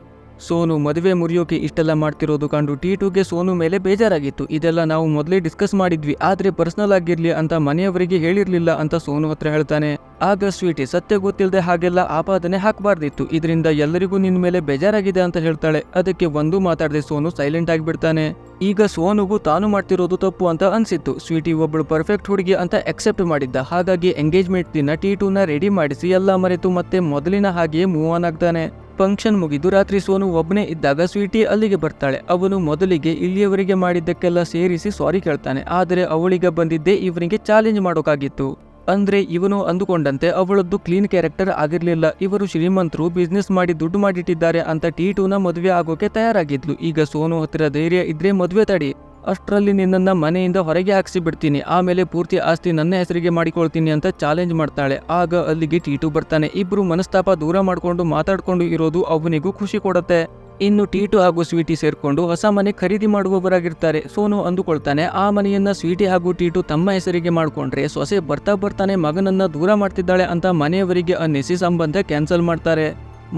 ಸೋನು ಮದುವೆ ಮುರಿಯೋಕೆ ಇಷ್ಟೆಲ್ಲ ಮಾಡ್ತಿರೋದು ಕಂಡು ಟೀಟುಗೆ ಸೋನು ಮೇಲೆ ಬೇಜಾರಾಗಿತ್ತು. ಇದೆಲ್ಲ ನಾವು ಮೊದಲೇ ಡಿಸ್ಕಸ್ ಮಾಡಿದ್ವಿ, ಆದ್ರೆ ಪರ್ಸನಲ್ ಆಗಿರ್ಲಿ ಅಂತ ಮನೆಯವರಿಗೆ ಹೇಳಿರ್ಲಿಲ್ಲ ಅಂತ ಸೋನು ಹತ್ರ ಹೇಳ್ತಾನೆ. ಆಗ ಸ್ವೀಟಿ ಸತ್ಯ ಗೊತ್ತಿಲ್ಲದೆ ಹಾಗೆಲ್ಲ ಆಪಾದನೆ ಹಾಕಬಾರ್ದಿತ್ತು, ಇದರಿಂದ ಎಲ್ಲರಿಗೂ ನಿನ್ ಮೇಲೆ ಬೇಜಾರಾಗಿದೆ ಅಂತ ಹೇಳ್ತಾಳೆ. ಅದಕ್ಕೆ ಒಂದು ಮಾತಾಡದೆ ಸೋನು ಸೈಲೆಂಟ್ ಆಗಿಬಿಡ್ತಾನೆ. ಈಗ ಸೋನುಗೂ ತಾನು ಮಾಡ್ತಿರೋದು ತಪ್ಪು ಅಂತ ಅನ್ಸಿತ್ತು. ಸ್ವೀಟಿ ಒಬ್ಬಳು ಪರ್ಫೆಕ್ಟ್ ಹುಡುಗಿ ಅಂತ ಅಕ್ಸೆಪ್ಟ್ ಮಾಡಿದ್ದ. ಹಾಗಾಗಿ ಎಂಗೇಜ್ಮೆಂಟ್ ದಿನ ಟೀಟುನ ರೆಡಿ ಮಾಡಿಸಿ ಎಲ್ಲ ಮರೆತು ಮತ್ತೆ ಮೊದಲಿನ ಹಾಗೆಯೇ ಮೂವ್ ಆನ್ ಆಗ್ತಾನೆ. ಫಂಕ್ಷನ್ ಮುಗಿದು ರಾತ್ರಿ ಸೋನು ಒಬ್ಬನೇ ಇದ್ದಾಗ ಸ್ವೀಟಿ ಅಲ್ಲಿಗೆ ಬರ್ತಾಳೆ. ಅವನು ಮೊದಲಿಗೆ ಇಲ್ಲಿಯವರೆಗೆ ಮಾಡಿದ್ದಕ್ಕೆಲ್ಲ ಸೇರಿಸಿ ಸಾರಿ ಕೇಳ್ತಾನೆ. ಆದರೆ ಅವಳಿಗೆ ಬಂದಿದ್ದೇ ಇವನಿಗೆ ಚಾಲೆಂಜ್ ಮಾಡೋಕಾಗಿತ್ತು. ಅಂದ್ರೆ ಇವನು ಅಂದುಕೊಂಡಂತೆ ಅವಳದ್ದು ಕ್ಲೀನ್ ಕ್ಯಾರೆಕ್ಟರ್ ಆಗಿರ್ಲಿಲ್ಲ. ಇವರು ಶ್ರೀಮಂತರು, ಬಿಸ್ನೆಸ್ ಮಾಡಿ ದುಡ್ಡು ಮಾಡಿಟ್ಟಿದ್ದಾರೆ ಅಂತ ಟೀಟುನ ಮದುವೆ ಆಗೋಕೆ ತಯಾರಾಗಿದ್ಲು. ಈಗ ಸೋನು ಹತ್ತಿರ ಧೈರ್ಯ ಇದ್ರೆ ಮದುವೆ ತಡಿ, ಅಷ್ಟರಲ್ಲಿ ನಿನ್ನನ್ನ ಮನೆಯಿಂದ ಹೊರಗೆ ಹಾಕ್ಸಿ ಬಿಡ್ತೀನಿ, ಆಮೇಲೆ ಪೂರ್ತಿ ಆಸ್ತಿ ನನ್ನ ಹೆಸರಿಗೆ ಮಾಡಿಕೊಳ್ತೀನಿ ಅಂತ ಚಾಲೆಂಜ್ ಮಾಡ್ತಾಳೆ. ಆಗ ಅಲ್ಲಿಗೆ ಟೀಟು ಬರ್ತಾನೆ. ಇಬ್ರು ಮನಸ್ತಾಪ ದೂರ ಮಾಡ್ಕೊಂಡು ಮಾತಾಡ್ಕೊಂಡು ಇರೋದು ಅವನಿಗೂ ಖುಷಿ ಕೊಡುತ್ತೆ. ಇನ್ನು ಟೀಟು ಹಾಗೂ ಸ್ವೀಟಿ ಸೇರ್ಕೊಂಡು ಹೊಸ ಮನೆ ಖರೀದಿ ಮಾಡುವವರಾಗಿರ್ತಾರೆ. ಸೋನು ಅಂದುಕೊಳ್ತಾನೆ, ಆ ಮನೆಯನ್ನ ಸ್ವೀಟಿ ಹಾಗೂ ಟೀಟು ತಮ್ಮ ಹೆಸರಿಗೆ ಮಾಡ್ಕೊಂಡ್ರೆ ಸೊಸೆ ಬರ್ತಾನೆ ಮಗನನ್ನ ದೂರ ಮಾಡ್ತಿದ್ದಾಳೆ ಅಂತ ಮನೆಯವರಿಗೆ ಅನ್ನಿಸಿ ಸಂಬಂಧ ಕ್ಯಾನ್ಸಲ್ ಮಾಡ್ತಾರೆ.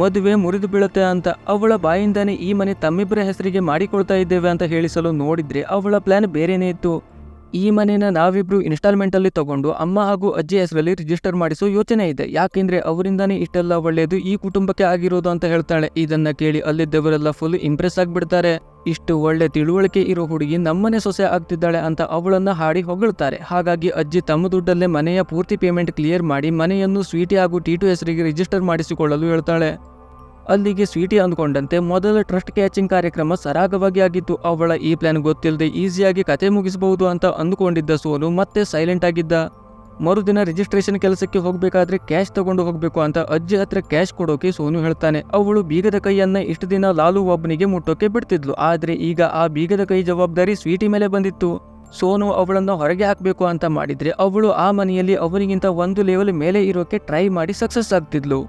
ಮದುವೆ ಮುರಿದು ಬೀಳುತ್ತೆ ಅಂತ ಅವಳ ಬಾಯಿಂದಾನೆ ಈ ಮನೆ ತಮ್ಮಿಬ್ಬರ ಹೆಸರಿಗೆ ಮಾಡಿಕೊಳ್ತಾ ಇದ್ದೇವೆ ಅಂತ ಹೇಳಿಸಲು ನೋಡಿದ್ರೆ ಅವಳ ಪ್ಲಾನ್ ಬೇರೆನೇ ಇತ್ತು. ಈ ಮನೆನ ನಾವಿಬ್ರು ಇನ್ಸ್ಟಾಲ್ಮೆಂಟ್ ಅಲ್ಲಿ ತಗೊಂಡು ಅಮ್ಮ ಹಾಗೂ ಅಜ್ಜಿ ಹೆಸರಲ್ಲಿ ರಿಜಿಸ್ಟರ್ ಮಾಡಿಸೋ ಯೋಚನೆ ಇದೆ, ಯಾಕೆಂದ್ರೆ ಅವರಿಂದಾನೇ ಇಷ್ಟೆಲ್ಲ ಒಳ್ಳೆಯದು ಈ ಕುಟುಂಬಕ್ಕೆ ಆಗಿರೋದು ಅಂತ ಹೇಳ್ತಾಳೆ. ಇದನ್ನ ಕೇಳಿ ಅಲ್ಲಿದ್ದವರೆಲ್ಲ ಫುಲ್ ಇಂಪ್ರೆಸ್ ಆಗ್ಬಿಡ್ತಾರೆ. ಇಷ್ಟು ಒಳ್ಳೆ ತಿಳುವಳಿಕೆ ಇರೋ ಹುಡುಗಿ ನಮ್ಮನೆ ಸೊಸೆ ಆಗ್ತಿದ್ದಾಳೆ ಅಂತ ಅವಳನ್ನ ಹಾಡಿ ಹೊಗಳ್ತಾರೆ. ಹಾಗಾಗಿ ಅಜ್ಜಿ ತಮ್ಮ ದುಡ್ಡಲ್ಲೇ ಮನೆಯ ಪೂರ್ತಿ ಪೇಮೆಂಟ್ ಕ್ಲಿಯರ್ ಮಾಡಿ ಮನೆಯನ್ನು ಸ್ವೀಟಿ ಹಾಗೂ ಟೀಟು ಹೆಸರಿಗೆ ರಿಜಿಸ್ಟರ್ ಮಾಡಿಸಿಕೊಳ್ಳಲು ಹೇಳ್ತಾಳೆ. ಅಲ್ಲಿಗೆ ಸ್ವೀಟಿ ಅಂದ್ಕೊಂಡಂತೆ ಮೊದಲ ಟ್ರಸ್ಟ್ ಕ್ಯಾಚಿಂಗ್ ಕಾರ್ಯಕ್ರಮ ಸರಾಗವಾಗಿ ಆಗಿತ್ತು. ಅವಳ ಈ ಪ್ಲಾನ್ ಗೊತ್ತಿಲ್ಲದೆ ಈಸಿಯಾಗಿ ಕತೆ ಮುಗಿಸಬಹುದು ಅಂತ ಅಂದುಕೊಂಡಿದ್ದ ಸೋನು ಮತ್ತೆ ಸೈಲೆಂಟ್ ಆಗಿದ್ದ. ಮರುದಿನ ರಿಜಿಸ್ಟ್ರೇಷನ್ ಕೆಲಸಕ್ಕೆ ಹೋಗ್ಬೇಕಾದ್ರೆ ಕ್ಯಾಶ್ ತಗೊಂಡು ಹೋಗ್ಬೇಕು ಅಂತ ಅಜ್ಜಿ ಹತ್ರ ಕ್ಯಾಶ್ ಕೊಡೋಕೆ ಸೋನು ಹೇಳ್ತಾನೆ. ಅವಳು ಬೀಗದ ಕೈಯನ್ನ ಇಷ್ಟು ದಿನ ಲಾಲು ಒಬ್ಬನಿಗೆ ಮುಟ್ಟೋಕೆ ಬಿಡ್ತಿದ್ಲು, ಆದ್ರೆ ಈಗ ಆ ಬೀಗದ ಕೈ ಜವಾಬ್ದಾರಿ ಸ್ವೀಟಿ ಮೇಲೆ ಬಂದಿತ್ತು. ಸೋನು ಅವಳನ್ನ ಹೊರಗೆ ಹಾಕಬೇಕು ಅಂತ ಮಾಡಿದ್ರೆ ಅವಳು ಆ ಮನೆಯಲ್ಲಿ ಅವನಿಗಿಂತ ಒಂದು ಲೆವೆಲ್ ಮೇಲೆ ಇರೋಕೆ ಟ್ರೈ ಮಾಡಿ ಸಕ್ಸಸ್ ಆಗ್ತಿದ್ಲು.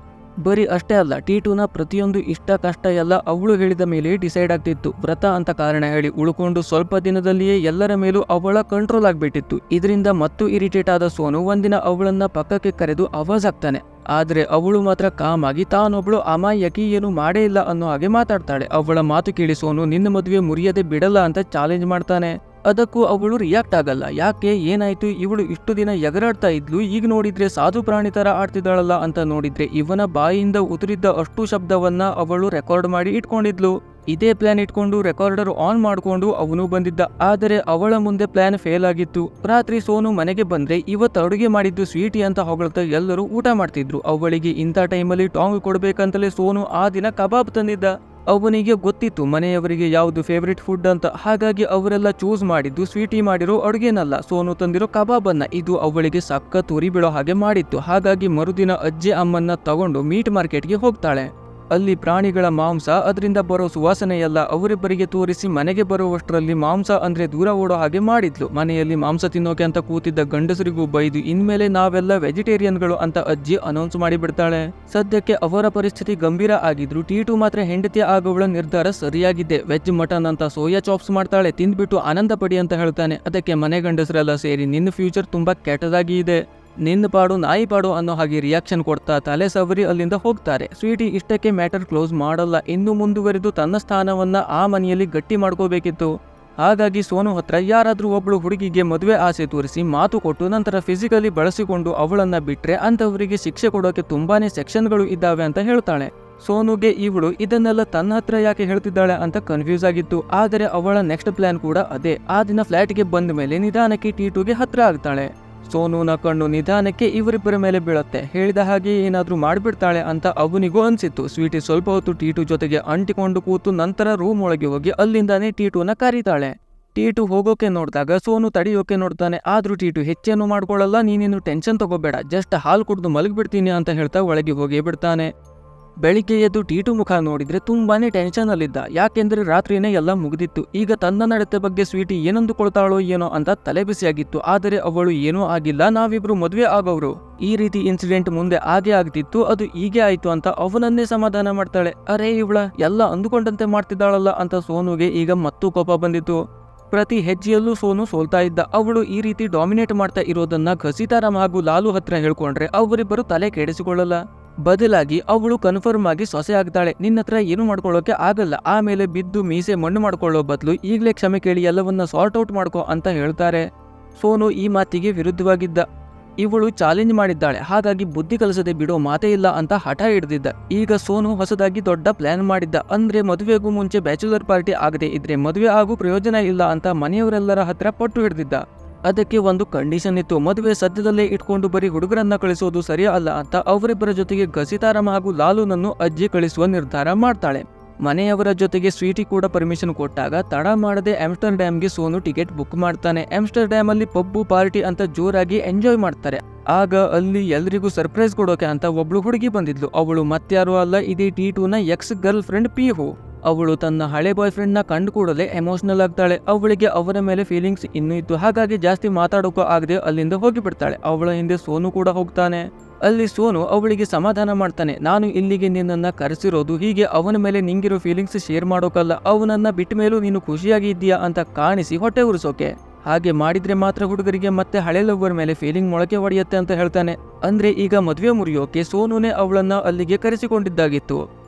ಬರೀ ಅಷ್ಟೇ ಅಲ್ಲ, ಟೀಟುನ ಪ್ರತಿಯೊಂದು ಇಷ್ಟ ಕಷ್ಟ ಎಲ್ಲ ಅವಳು ಹೇಳಿದ ಮೇಲೆ ಡಿಸೈಡ್ ಆಗ್ತಿತ್ತು. ವ್ರತ ಅಂತ ಕಾರಣ ಹೇಳಿ ಉಳ್ಕೊಂಡು ಸ್ವಲ್ಪ ದಿನದಲ್ಲಿಯೇ ಎಲ್ಲರ ಮೇಲೂ ಅವಳ ಕಂಟ್ರೋಲ್ ಆಗ್ಬಿಟ್ಟಿತ್ತು. ಇದರಿಂದ ಮತ್ತು ಇರಿಟೇಟ್ ಆದ ಸೋನು ಒಂದಿನ ಅವಳನ್ನ ಪಕ್ಕಕ್ಕೆ ಕರೆದು ಆವಾಜ್ ಆಗ್ತಾನೆ. ಆದ್ರೆ ಅವಳು ಮಾತ್ರ ಕಾಮ್ ಆಗಿ ತಾನೊಬ್ಳು ಅಮಾಯಕಿ ಏನು ಮಾಡೇ ಇಲ್ಲ ಅನ್ನೋ ಹಾಗೆ ಮಾತಾಡ್ತಾಳೆ. ಅವಳ ಮಾತು ಕೇಳಿ ಸೋನು ನಿನ್ನ ಮದುವೆ ಮುರಿಯದೆ ಬಿಡಲ್ಲ ಅಂತ ಚಾಲೆಂಜ್ ಮಾಡ್ತಾನೆ. ಅದಕ್ಕೂ ಅವಳು ರಿಯಾಕ್ಟ್ ಆಗಲ್ಲ. ಯಾಕೆ, ಏನಾಯ್ತು, ಇವಳು ಇಷ್ಟು ದಿನ ಎಗರಾಡ್ತಾ ಇದ್ಲು, ಈಗ ನೋಡಿದ್ರೆ ಸಾಧು ಪ್ರಾಣಿ ತರ ಆಡ್ತಿದ್ದಾಳಲ್ಲ ಅಂತ ನೋಡಿದ್ರೆ ಇವನ ಬಾಯಿಯಿಂದ ಉದುರಿದ್ದ ಅಷ್ಟು ಶಬ್ದವನ್ನ ಅವಳು ರೆಕಾರ್ಡ್ ಮಾಡಿ ಇಟ್ಕೊಂಡಿದ್ಲು. ಇದೇ ಪ್ಲಾನ್ ಇಟ್ಕೊಂಡು ರೆಕಾರ್ಡರ್ ಆನ್ ಮಾಡ್ಕೊಂಡು ಅವನು ಬಂದಿದ್ದ. ಆದರೆ ಅವಳ ಮುಂದೆ ಪ್ಲಾನ್ ಫೇಲ್ ಆಗಿತ್ತು. ರಾತ್ರಿ ಸೋನು ಮನೆಗೆ ಬಂದ್ರೆ ಇವತ್ತು ಅಡುಗೆ ಮಾಡಿದ್ದು ಸ್ವೀಟಿ ಅಂತ ಹೊಗಳ್ತಾ ಎಲ್ಲರೂ ಊಟ ಮಾಡ್ತಿದ್ರು. ಅವಳಿಗೆ ಇಂಥ ಟೈಮಲ್ಲಿ ಟಾಂಗ್ ಕೊಡ್ಬೇಕಂತಲೇ ಸೋನು ಆ ದಿನ ಕಬಾಬ್ ತಂದಿದ್ದ. ಅವನಿಗೆ ಗೊತ್ತಿತ್ತು ಮನೆಯವರಿಗೆ ಯಾವುದು ಫೇವ್ರೆಟ್ ಫುಡ್ ಅಂತ. ಹಾಗಾಗಿ ಅವರೆಲ್ಲ ಚೂಸ್ ಮಾಡಿದ್ದು ಸ್ವೀಟಿ ಮಾಡಿರೋ ಅಡುಗೆನಲ್ಲ, ಸೋನು ತಂದಿರೋ ಕಬಾಬನ್ನ. ಇದು ಅವಳಿಗೆ ಸಖತ್ ಉರಿ ಬೀಳೋ ಹಾಗೆ ಮಾಡಿತ್ತು. ಹಾಗಾಗಿ ಮರುದಿನ ಅಜ್ಜಿ ಅಮ್ಮನ್ನ ತಗೊಂಡು ಮೀಟ್ ಮಾರ್ಕೆಟ್ಗೆ ಹೋಗ್ತಾಳೆ. ಅಲ್ಲಿ ಪ್ರಾಣಿಗಳ ಮಾಂಸ, ಅದರಿಂದ ಬರೋ ಸುವಾಸನೆಯೆಲ್ಲ ಅವರಿಬ್ಬರಿಗೆ ತೋರಿಸಿ ಮನೆಗೆ ಬರುವಷ್ಟರಲ್ಲಿ ಮಾಂಸ ಅಂದ್ರೆ ದೂರ ಓಡೋ ಹಾಗೆ ಮಾಡಿದ್ಲು. ಮನೆಯಲ್ಲಿ ಮಾಂಸ ತಿನ್ನೋಕೆ ಅಂತ ಕೂತಿದ್ದ ಗಂಡಸರಿಗೂ ಬೈದು ಇನ್ಮೇಲೆ ನಾವೆಲ್ಲ ವೆಜಿಟೇರಿಯನ್ಗಳು ಅಂತ ಅಜ್ಜಿ ಅನೌನ್ಸ್ ಮಾಡಿಬಿಡ್ತಾಳೆ. ಸದ್ಯಕ್ಕೆ ಅವರ ಪರಿಸ್ಥಿತಿ ಗಂಭೀರ ಆಗಿದ್ರು ಟೀಟು ಮಾತ್ರ ಹೆಂಡತಿ ಆಗೋವಳ ನಿರ್ಧಾರ ಸರಿಯಾಗಿದೆ. ವೆಜ್ ಮಟನ್ ಅಂತ ಸೋಯಾ ಚಾಪ್ಸ್ ಮಾಡ್ತಾಳೆ, ತಿಂದ್ಬಿಟ್ಟು ಆನಂದ ಪಡಿ ಅಂತ ಹೇಳ್ತಾನೆ. ಅದಕ್ಕೆ ಮನೆ ಗಂಡಸರೆಲ್ಲ ಸೇರಿ ನಿನ್ನ ಫ್ಯೂಚರ್ ತುಂಬಾ ಕೆಟ್ಟದಾಗಿ ಇದೆ, ನಿನ್ನ ಪಾಡು ನಾಯಿ ಪಾಡು ಅನ್ನೋ ಹಾಗೆ ರಿಯಾಕ್ಷನ್ ಕೊಡ್ತಾ ತಲೆ ಸವರಿ ಅಲ್ಲಿಂದ ಹೋಗ್ತಾರೆ. ಸ್ವೀಟಿ ಇಷ್ಟಕ್ಕೆ ಮ್ಯಾಟರ್ ಕ್ಲೋಸ್ ಮಾಡಲ್ಲ, ಇನ್ನು ಮುಂದುವರೆದು ತನ್ನ ಸ್ಥಾನವನ್ನ ಆ ಮನೆಯಲ್ಲಿ ಗಟ್ಟಿ ಮಾಡ್ಕೋಬೇಕಿತ್ತು. ಹಾಗಾಗಿ ಸೋನು ಹತ್ರ ಯಾರಾದ್ರೂ ಒಬ್ಳು ಹುಡುಗಿಗೆ ಮದುವೆ ಆಸೆ ತೋರಿಸಿ ಮಾತು ಕೊಟ್ಟು ನಂತರ ಫಿಸಿಕಲಿ ಬಳಸಿಕೊಂಡು ಅವಳನ್ನ ಬಿಟ್ರೆ ಅಂತವರಿಗೆ ಶಿಕ್ಷೆ ಕೊಡೋಕೆ ತುಂಬಾನೇ ಸೆಕ್ಷನ್ಗಳು ಇದ್ದಾವೆ ಅಂತ ಹೇಳ್ತಾಳೆ. ಸೋನುಗೆ ಇವಳು ಇದನ್ನೆಲ್ಲ ತನ್ನ ಹತ್ರ ಯಾಕೆ ಹೇಳ್ತಿದ್ದಾಳೆ ಅಂತ ಕನ್ಫ್ಯೂಸ್ ಆಗಿತ್ತು. ಆದರೆ ಅವಳ ನೆಕ್ಸ್ಟ್ ಪ್ಲಾನ್ ಕೂಡ ಅದೇ. ಆ ದಿನ ಫ್ಲಾಟ್ಗೆ ಬಂದ ಮೇಲೆ ನಿಧಾನಕ್ಕೆ ಟೀಟುಗೆ ಹತ್ರ ಆಗ್ತಾಳೆ. ಸೋನುನ ಕಣ್ಣು ನಿಧಾನಕ್ಕೆ ಇವರಿಬ್ಬರ ಮೇಲೆ ಬೀಳುತ್ತೆ. ಹೇಳಿದ ಹಾಗೆ ಏನಾದ್ರೂ ಮಾಡ್ಬಿಡ್ತಾಳೆ ಅಂತ ಅವನಿಗೂ ಅನ್ಸಿತ್ತು. ಸ್ವೀಟಿ ಸ್ವಲ್ಪ ಹೊತ್ತು ಟೀಟು ಜೊತೆಗೆ ಅಂಟಿಕೊಂಡು ಕೂತು ನಂತರ ರೂಮ್ ಒಳಗೆ ಹೋಗಿ ಅಲ್ಲಿಂದಾನೇ ಟೀಟುನ ಕರೀತಾಳೆ. ಟೀಟು ಹೋಗೋಕೆ ನೋಡಿದಾಗ ಸೋನು ತಡೆಯೋಕೆ ನೋಡ್ತಾನೆ. ಆದ್ರೂ ಟೀಟು ಹೆಚ್ಚೇನು ಮಾಡ್ಕೊಳ್ಳಲ್ಲ, ನೀನೇನು ಟೆನ್ಷನ್ ತಗೋಬೇಡ, ಜಸ್ಟ್ ಹಾಲು ಕುಡಿದು ಮಲಗಿಬಿಡ್ತೀನಿ ಅಂತ ಹೇಳ್ತಾ ಒಳಗೆ ಹೋಗೇ ಬಿಡ್ತಾನೆ. ಬೆಳಿಗ್ಗೆ ಎದ್ದು ಟೀಟು ಮುಖ ನೋಡಿದ್ರೆ ತುಂಬಾನೇ ಟೆನ್ಷನ್ ಅಲ್ಲಿದ್ದ. ಯಾಕೆಂದ್ರೆ ರಾತ್ರಿನೇ ಎಲ್ಲ ಮುಗಿದಿತ್ತು. ಈಗ ತನ್ನ ನಡತೆ ಬಗ್ಗೆ ಸ್ವೀಟಿ ಏನಂದುಕೊಳ್ತಾಳೋ ಏನೋ ಅಂತ ತಲೆ ಬಿಸಿಯಾಗಿತ್ತು. ಆದರೆ ಅವಳು ಏನೂ ಆಗಿಲ್ಲ, ನಾವಿಬ್ರು ಮದುವೆ ಆಗೋರು, ಈ ರೀತಿ ಇನ್ಸಿಡೆಂಟ್ ಮುಂದೆ ಆಗೇ ಆಗ್ತಿತ್ತು, ಅದು ಹೀಗೆ ಆಯ್ತು ಅಂತ ಅವನನ್ನೇ ಸಮಾಧಾನ ಮಾಡ್ತಾಳೆ. ಅರೇ ಇವಳ ಎಲ್ಲ ಅಂದುಕೊಂಡಂತೆ ಮಾಡ್ತಿದ್ದಾಳಲ್ಲ ಅಂತ ಸೋನುಗೆ ಈಗ ಮತ್ತೂ ಕೋಪ ಬಂದಿತ್ತು. ಪ್ರತಿ ಹೆಜ್ಜೆಯಲ್ಲೂ ಸೋನು ಸೋಲ್ತಾ ಇದ್ದ. ಅವಳು ಈ ರೀತಿ ಡಾಮಿನೇಟ್ ಮಾಡ್ತಾ ಇರೋದನ್ನ ಘಸಿತಾರಾಮ್ ಹಾಗೂ ಲಾಲು ಹತ್ರ ಹೇಳ್ಕೊಂಡ್ರೆ ಅವರಿಬ್ಬರು ತಲೆ ಕೆಡಿಸಿಕೊಳ್ಳಲ್ಲ. ಬದಲಾಗಿ ಅವಳು ಕನ್ಫರ್ಮ್ ಆಗಿ ಸೊಸೆ ಆಗ್ತಾಳೆ. ನಿನ್ನತ್ರ ಏನು ಮಾಡ್ಕೊಳ್ಳೋಕೆ ಆಗಲ್ಲ, ಆಮೇಲೆ ಬಿದ್ದು ಮೀಸೆ ಮಣ್ಣು ಮಾಡ್ಕೊಳ್ಳೋ ಬದಲು ಈಗಲೇ ಕ್ಷಮೆ ಕೇಳಿ ಎಲ್ಲವನ್ನ ಸಾರ್ಟ್ ಔಟ್ ಮಾಡ್ಕೋ ಅಂತ ಹೇಳ್ತಾರೆ. ಸೋನು ಈ ಮಾತಿಗೆ ವಿರುದ್ಧವಾಗಿದ್ದ. ಇವಳು ಚಾಲೆಂಜ್ ಮಾಡಿದ್ದಾಳೆ, ಹಾಗಾಗಿ ಬುದ್ಧಿ ಕಲಿಸದೆ ಬಿಡೋ ಮಾತೇ ಇಲ್ಲ ಅಂತ ಹಠ ಹಿಡಿದಿದ್ದ. ಈಗ ಸೋನು ಹೊಸದಾಗಿ ದೊಡ್ಡ ಪ್ಲಾನ್ ಮಾಡಿದ್ದ. ಅಂದ್ರೆ ಮದುವೆಗೂ ಮುಂಚೆ ಬ್ಯಾಚುಲರ್ ಪಾರ್ಟಿ ಆಗದೆ ಇದ್ರೆ ಮದುವೆ ಆಗೋ ಪ್ರಯೋಜನ ಇಲ್ಲ ಅಂತ ಮನೆಯವರೆಲ್ಲರ ಹತ್ರ ಪಟ್ಟು ಹಿಡಿದಿದ್ದ. ಅದಕ್ಕೆ ಒಂದು ಕಂಡೀಷನ್ ಇತ್ತು, ಮದುವೆ ಸದ್ಯದಲ್ಲೇ ಇಟ್ಕೊಂಡು ಬರೀ ಹುಡುಗರನ್ನ ಕಳಿಸೋದು ಸರಿ ಅಲ್ಲ ಅಂತ ಅವರಿಬ್ಬರ ಜೊತೆಗೆ ಘಸಿತಾರಾಮ್ ಹಾಗೂ ಲಾಲುನನ್ನು ಅಜ್ಜಿ ಕಳಿಸುವ ನಿರ್ಧಾರ ಮಾಡ್ತಾಳೆ. ಮನೆಯವರ ಜೊತೆಗೆ ಸ್ವೀಟಿ ಕೂಡ ಪರ್ಮಿಷನ್ ಕೊಟ್ಟಾಗ ತಡ ಮಾಡದೆ ಆಮ್ಸ್ಟರ್ಡ್ಯಾಮ್ಗೆ ಸೋನು ಟಿಕೆಟ್ ಬುಕ್ ಮಾಡ್ತಾನೆ. ಆಮ್ಸ್ಟರ್ಡ್ಯಾಮ್ ಅಲ್ಲಿ ಪಬ್ಬು ಪಾರ್ಟಿ ಅಂತ ಜೋರಾಗಿ ಎಂಜಾಯ್ ಮಾಡ್ತಾರೆ. ಆಗ ಅಲ್ಲಿ ಎಲ್ರಿಗೂ ಸರ್ಪ್ರೈಸ್ ಕೊಡೋಕೆ ಅಂತ ಒಬ್ಳು ಹುಡುಗಿ ಬಂದಿದ್ಲು. ಅವಳು ಮತ್ಯಾರು ಅಲ್ಲ, ಇದೇ ಟೀಟೂನ ಎಕ್ಸ್ ಗರ್ಲ್ ಫ್ರೆಂಡ್ ಪಿಹು. ಅವಳು ತನ್ನ ಹಳೆ ಬಾಯ್ ಫ್ರೆಂಡ್ ನ ಕಂಡು ಕೂಡಲೇ ಎಮೋಷನಲ್ ಆಗ್ತಾಳೆ. ಅವಳಿಗೆ ಅವರ ಮೇಲೆ ಫೀಲಿಂಗ್ಸ್ ಇನ್ನೂ ಇತ್ತು, ಹಾಗಾಗಿ ಜಾಸ್ತಿ ಮಾತಾಡೋಕೋ ಆಗದೆ ಅಲ್ಲಿಂದ ಹೋಗಿಬಿಡ್ತಾಳೆ. ಅವಳ ಹಿಂದೆ ಸೋನು ಕೂಡ ಹೋಗ್ತಾನೆ. ಅಲ್ಲಿ ಸೋನು ಅವಳಿಗೆ ಸಮಾಧಾನ ಮಾಡ್ತಾನೆ. ನಾನು ಇಲ್ಲಿಗೆ ನಿನ್ನನ್ನ ಕರೆಸಿರೋದು ಹೀಗೆ ಅವನ ಮೇಲೆ ನಿಂಗಿರೋ ಫೀಲಿಂಗ್ಸ್ ಶೇರ್ ಮಾಡೋಕಲ್ಲ, ಅವನನ್ನ ಬಿಟ್ಟ ಮೇಲೂ ನೀನು ಖುಷಿಯಾಗಿ ಇದ್ದೀಯಾ ಅಂತ ಕಾಣಿಸಿ ಹೊಟ್ಟೆ ಉರಿಸೋಕೆ. ಹಾಗೆ ಮಾಡಿದ್ರೆ ಮಾತ್ರ ಹುಡುಗರಿಗೆ ಮತ್ತೆ ಹಳೆ ಲವ್ವರ್ ಮೇಲೆ ಫೀಲಿಂಗ್ ಮೊಳಕೆ ಹೊಡೆಯುತ್ತೆ ಅಂತ ಹೇಳ್ತಾನೆ. ಅಂದ್ರೆ ಈಗ ಮದುವೆ ಮುರಿಯೋಕೆ ಸೋನುನೇ ಅವಳನ್ನ ಅಲ್ಲಿಗೆ ಕರೆಸಿಕೊಂಡಿದ್ದಾಗಿತ್ತು.